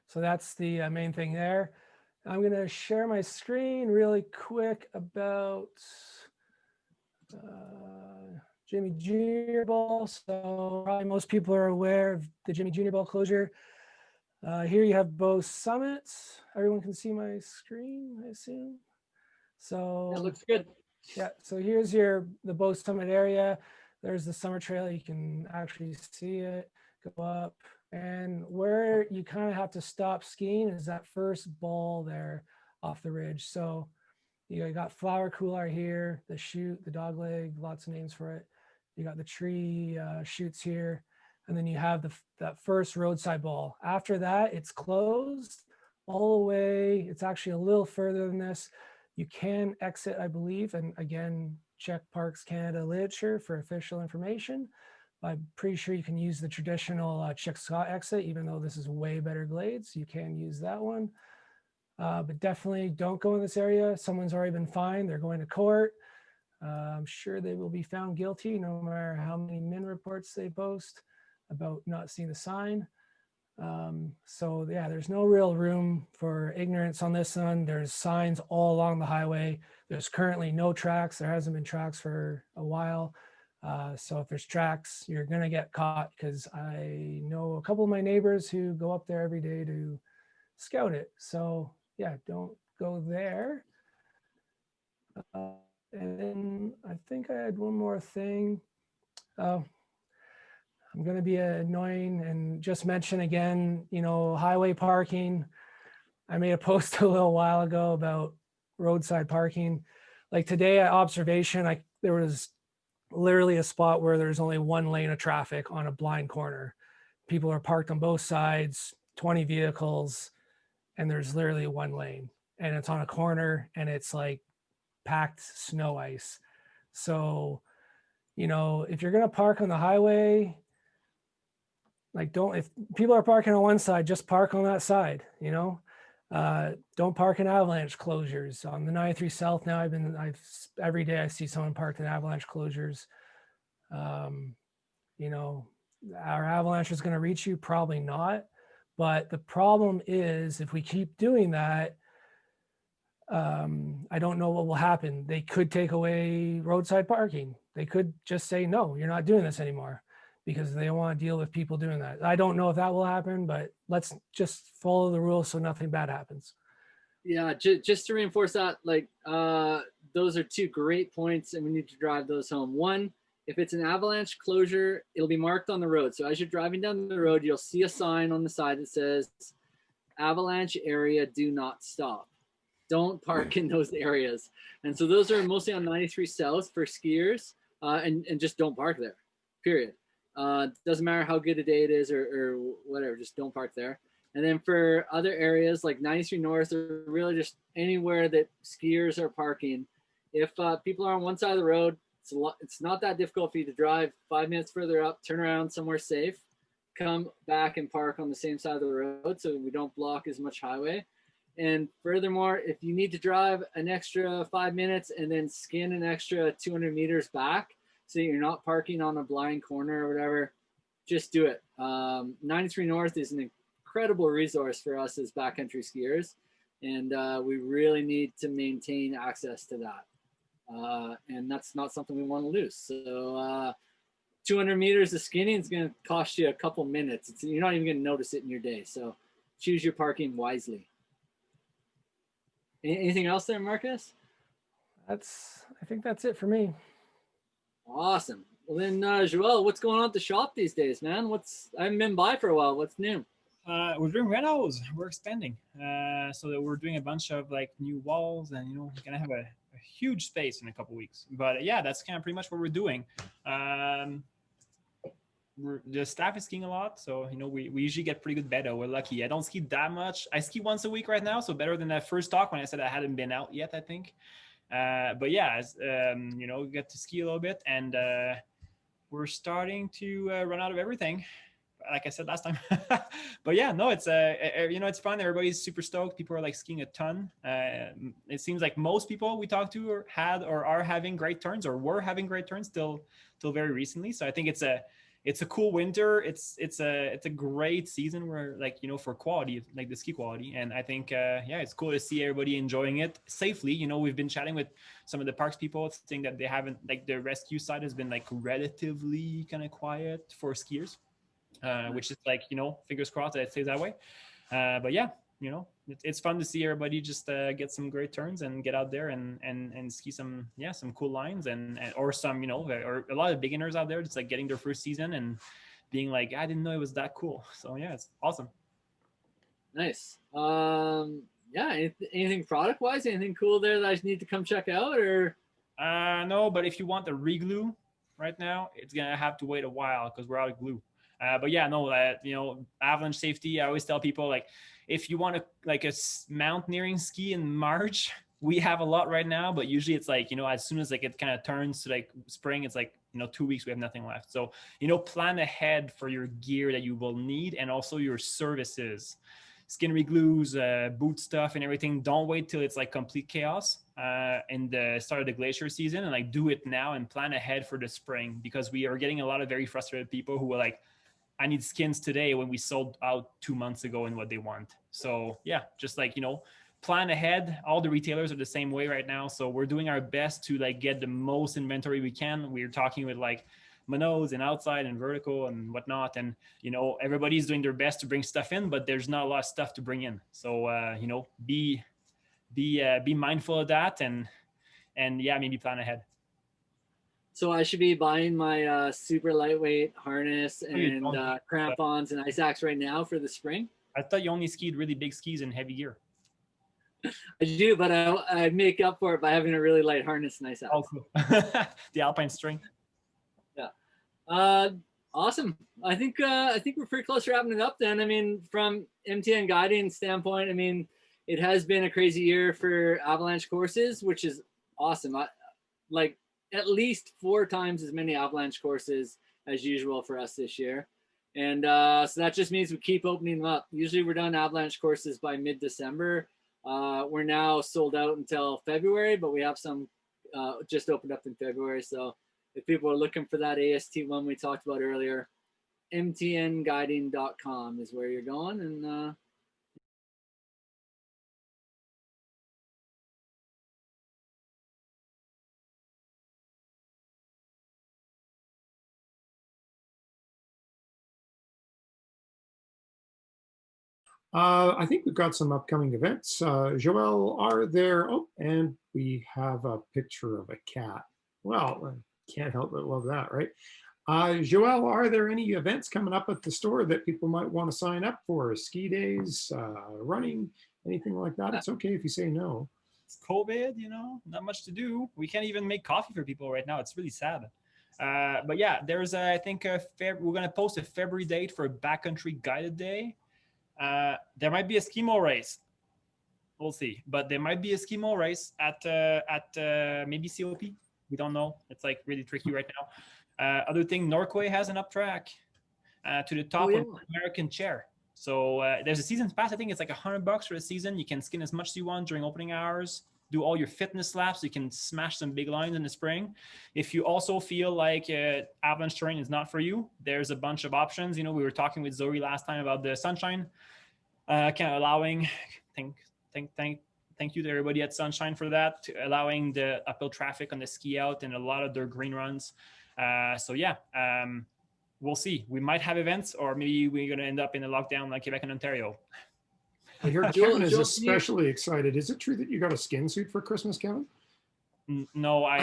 So that's the main thing there. I'm going to share my screen really quick about Jimmy Junior Bowl. So probably most people are aware of the Jimmy Junior Bowl closure. Here you have both summits. Everyone can see my screen, I assume. So that looks good. Yeah, so here's the Bow Summit area. There's the summer trail. You can actually see it go up. And where you kind of have to stop skiing is that first ball there off the ridge. So you got flower couloir here, the chute, the dog leg, lots of names for it. You got the tree shoots here. And then you have that first roadside ball. After that, it's closed all the way. It's actually a little further than this. You can exit, I believe, and again, check Parks Canada literature for official information. I'm pretty sure you can use the traditional Chick Scott exit, even though this is way better glades. You can use that one. But definitely don't go in this area. Someone's already been fined. They're going to court. I'm sure they will be found guilty no matter how many min reports they post about not seeing the sign. So yeah, there's no real room for ignorance on this one. There's signs all along the highway. There's currently no tracks. There hasn't been tracks for a while. So if there's tracks, you're gonna get caught, because I know a couple of my neighbors who go up there every day to scout it. So yeah, don't go there. And then I think I had one more thing. I'm going to be annoying and just mention again, highway parking. I made a post a little while ago about roadside parking. Like today at observation, there was literally a spot where there's only one lane of traffic on a blind corner. People are parked on both sides, 20 vehicles, and there's literally one lane. And it's on a corner and it's like packed snow ice. So, if you're going to park on the highway, if people are parking on one side, just park on that side, don't park in avalanche closures. On the 93 South now, every day I see someone parked in avalanche closures. Our avalanche is going to reach you, probably not, But the problem is if we keep doing that, I don't know what will happen. They could take away roadside parking. They could just say, no, you're not doing this anymore, because they don't want to deal with people doing that. I don't know if that will happen, but let's just follow the rules so nothing bad happens. Yeah, just to reinforce that, like those are two great points, and we need to drive those home. One, if it's an avalanche closure, it'll be marked on the road. So as you're driving down the road, you'll see a sign on the side that says avalanche area, do not stop. Don't park in those areas. And so those are mostly on 93 South for skiers, and just don't park there, period. Doesn't matter how good a day it is or whatever, just don't park there. And then for other areas like 93 North, or really just anywhere that skiers are parking, if people are on one side of the road, it's not that difficult for you to drive 5 minutes further up, turn around somewhere safe, come back and park on the same side of the road so we don't block as much highway. And furthermore, if you need to drive an extra 5 minutes and then skin an extra 200 meters back so you're not parking on a blind corner or whatever, just do it. 93 North is an incredible resource for us as backcountry skiers, and we really need to maintain access to that. And that's not something we want to lose. So 200 meters of skinning is going to cost you a couple minutes. You're not even going to notice it in your day. So choose your parking wisely. Anything else there, Marcus? I think that's it for me. Awesome. Well then, Joel, what's going on at the shop these days, man? I haven't been by for a while. What's new? We're doing renos. We're expanding. So that we're doing a bunch of like new walls, and we're gonna have a huge space in a couple weeks. But yeah, that's kind of pretty much what we're doing. The staff is skiing a lot, so we usually get pretty good beta. We're lucky. I don't ski that much. I ski once a week right now, so better than that first talk when I said I hadn't been out yet, I think. But yeah, we get to ski a little bit, and we're starting to run out of everything, like I said last time. But yeah, no, it's it's fun. Everybody's super stoked. People are like skiing a ton. It seems like most people we talked to had or are having great turns, or were having great turns till very recently. So I think it's a cool winter. It's a great season where for quality, like the ski quality. And I think it's cool to see everybody enjoying it safely. We've been chatting with some of the parks people, saying that they haven't, like, the rescue side has been like relatively kind of quiet for skiers, which is fingers crossed that it stays that way. But yeah, it's fun to see everybody just get some great turns and get out there and ski some cool lines and or some or a lot of beginners out there just like getting their first season and being like, I didn't know it was that cool. So yeah, it's awesome. Nice. Anything product wise, anything cool there that I need to come check out? Or no, but if you want the reglue right now, it's gonna have to wait a while because we're out of glue. But yeah, no, avalanche safety, I always tell people, like, if you want to like a mountaineering ski in March, we have a lot right now, but usually it's like, as soon as like it kind of turns to like spring, it's like, 2 weeks, we have nothing left. So, plan ahead for your gear that you will need, and also your services, skin reglues, boot stuff and everything. Don't wait till it's like complete chaos in the start of the glacier season, and like do it now and plan ahead for the spring, because we are getting a lot of very frustrated people who are like, I need skins today, when we sold out 2 months ago in what they want. So yeah, just like, plan ahead. All the retailers are the same way right now. So we're doing our best to like get the most inventory we can. We're talking with like Monos and Outside and Vertical and whatnot. And, everybody's doing their best to bring stuff in, but there's not a lot of stuff to bring in. So, be mindful of that and yeah, maybe plan ahead. So I should be buying my super lightweight harness and crampons and ice axe right now for the spring. I thought you only skied really big skis and heavy gear. I do, but I make up for it by having a really light harness and ice axe. Oh, cool. The Alpine string. Yeah. Awesome. I think we're pretty close to wrapping it up then. I mean, from MTN Guiding standpoint, I mean, it has been a crazy year for avalanche courses, which is awesome. Like at least 4 times as many avalanche courses as usual for us this year. And so that just means we keep opening them up. Usually we're done avalanche courses by mid-December. We're now sold out until February, but we have some just opened up in February. So if people are looking for that AST one we talked about earlier, mtnguiding.com is where you're going. And I think we've got some upcoming events. Joelle, are there? Oh, and we have a picture of a cat. Well, can't help but love that, right? Joelle, are there any events coming up at the store that people might want to sign up for? Ski days, running, anything like that? It's okay if you say no. It's COVID, you know, not much to do. We can't even make coffee for people right now. It's really sad. But yeah, there's I think we're going to post a February date for a backcountry guided day. There might be a skimo race. We'll see, but there might be a skimo race at maybe COP. We don't know. It's like really tricky right now. Other thing, Norquay has an up track to the top of the American chair. So there's a season pass. I think it's like $100 for a season. You can skin as much as you want during opening hours. Do all your fitness laps. You can smash some big lines in the spring. If you also feel like avalanche terrain is not for you, there's a bunch of options. You know, we were talking with Zoe last time about the Sunshine, kind of allowing. Thank you to everybody at Sunshine for that, allowing the uphill traffic on the ski out and a lot of their green runs. So yeah, we'll see. We might have events, or maybe we're going to end up in a lockdown like Quebec and Ontario. I heard Kevin is especially excited. Is it true that you got a skin suit for Christmas, Kevin? No, I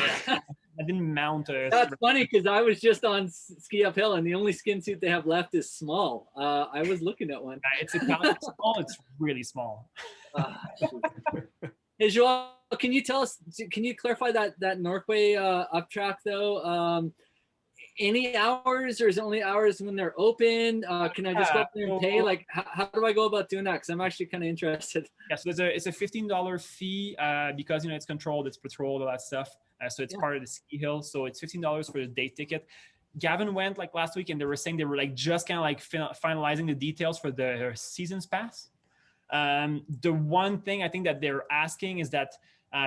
didn't mount a... That's funny because I was just on Ski Uphill and the only skin suit they have left is small. I was looking at one. It's small. It's really small. Hey, Joel, can you tell us, can you clarify that Norquay up track though? Any hours, or is it only hours when they're open? Can I just go up there and pay? Like, how do I go about doing that? Because I'm actually kind of interested. Yeah, so it's a $15 fee because, you know, it's controlled, it's patrolled, all that stuff. So it's part of the ski hill. So it's $15 for the day ticket. Gavin went like last week and they were saying they were like just kind of like finalizing the details for the season's pass. The one thing I think that they're asking is that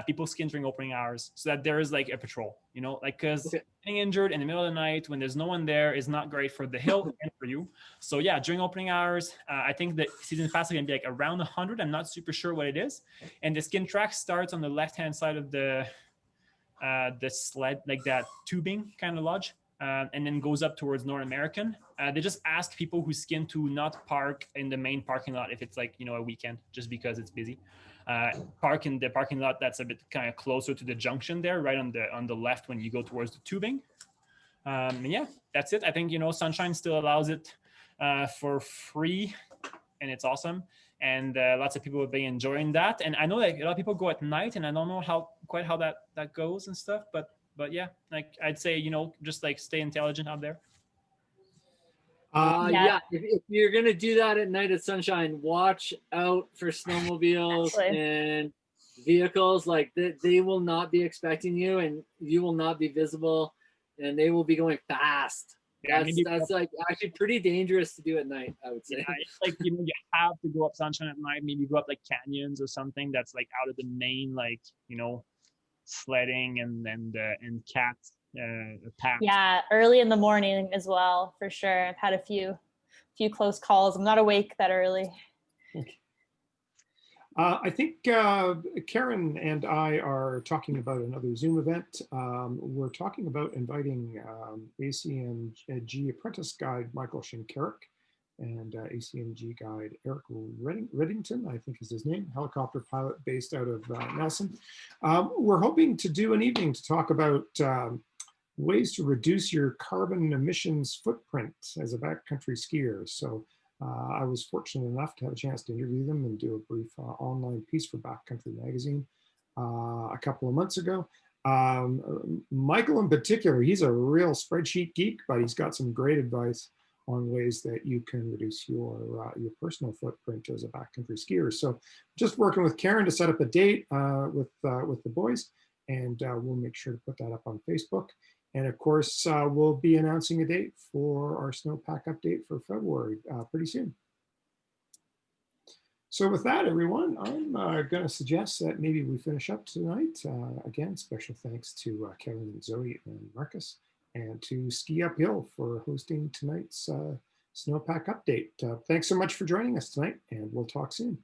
people skin during opening hours, so that there is like a patrol, you know, like, because getting injured in the middle of the night when there's no one there is not great for the hill and for you. So yeah, during opening hours, I think the season pass is going to be like around 100. I'm not super sure what it is. And the skin track starts on the left-hand side of the sled, like that tubing kind of lodge. And then goes up towards North American. They just ask people who skin to not park in the main parking lot if it's like, you know, a weekend, just because it's busy. Park in the parking lot that's a bit kind of closer to the junction there, right on the left when you go towards the tubing. And yeah, that's it. I think, you know, Sunshine still allows it for free, and it's awesome. And lots of people will be enjoying that. And I know that a lot of people go at night, and I don't know quite how that goes and stuff, but yeah, like I'd say, you know, just like stay intelligent out there. Yeah, if you're gonna do that at night at Sunshine, watch out for snowmobiles and vehicles. Like they will not be expecting you, and you will not be visible, and they will be going fast. Yeah, that's like actually pretty dangerous to do at night, I would say. Yeah, it's like, you know, you have to go up Sunshine at night. Maybe go up like canyons or something that's like out of the main, like, you know, sledding and cat paths. Yeah, early in the morning as well, for sure. I've had a few close calls. I'm not awake that early. I think Karen and I are talking about another Zoom event. We're talking about inviting ACMG apprentice guide Michael Shinkarik and ACMG guide Eric Reddington, I think is his name, helicopter pilot based out of Nelson. We're hoping to do an evening to talk about ways to reduce your carbon emissions footprint as a backcountry skier. So I was fortunate enough to have a chance to interview them and do a brief online piece for Backcountry Magazine a couple of months ago. Michael in particular, he's a real spreadsheet geek, but he's got some great advice on ways that you can reduce your personal footprint as a backcountry skier. So just working with Karen to set up a date with the boys, and we'll make sure to put that up on Facebook. And of course, we'll be announcing a date for our Snowpack update for February pretty soon. So with that, everyone, I'm going to suggest that maybe we finish up tonight. Again, special thanks to Kevin and Zoe and Marcus, and to Ski Uphill for hosting tonight's Snowpack update. Thanks so much for joining us tonight, and we'll talk soon.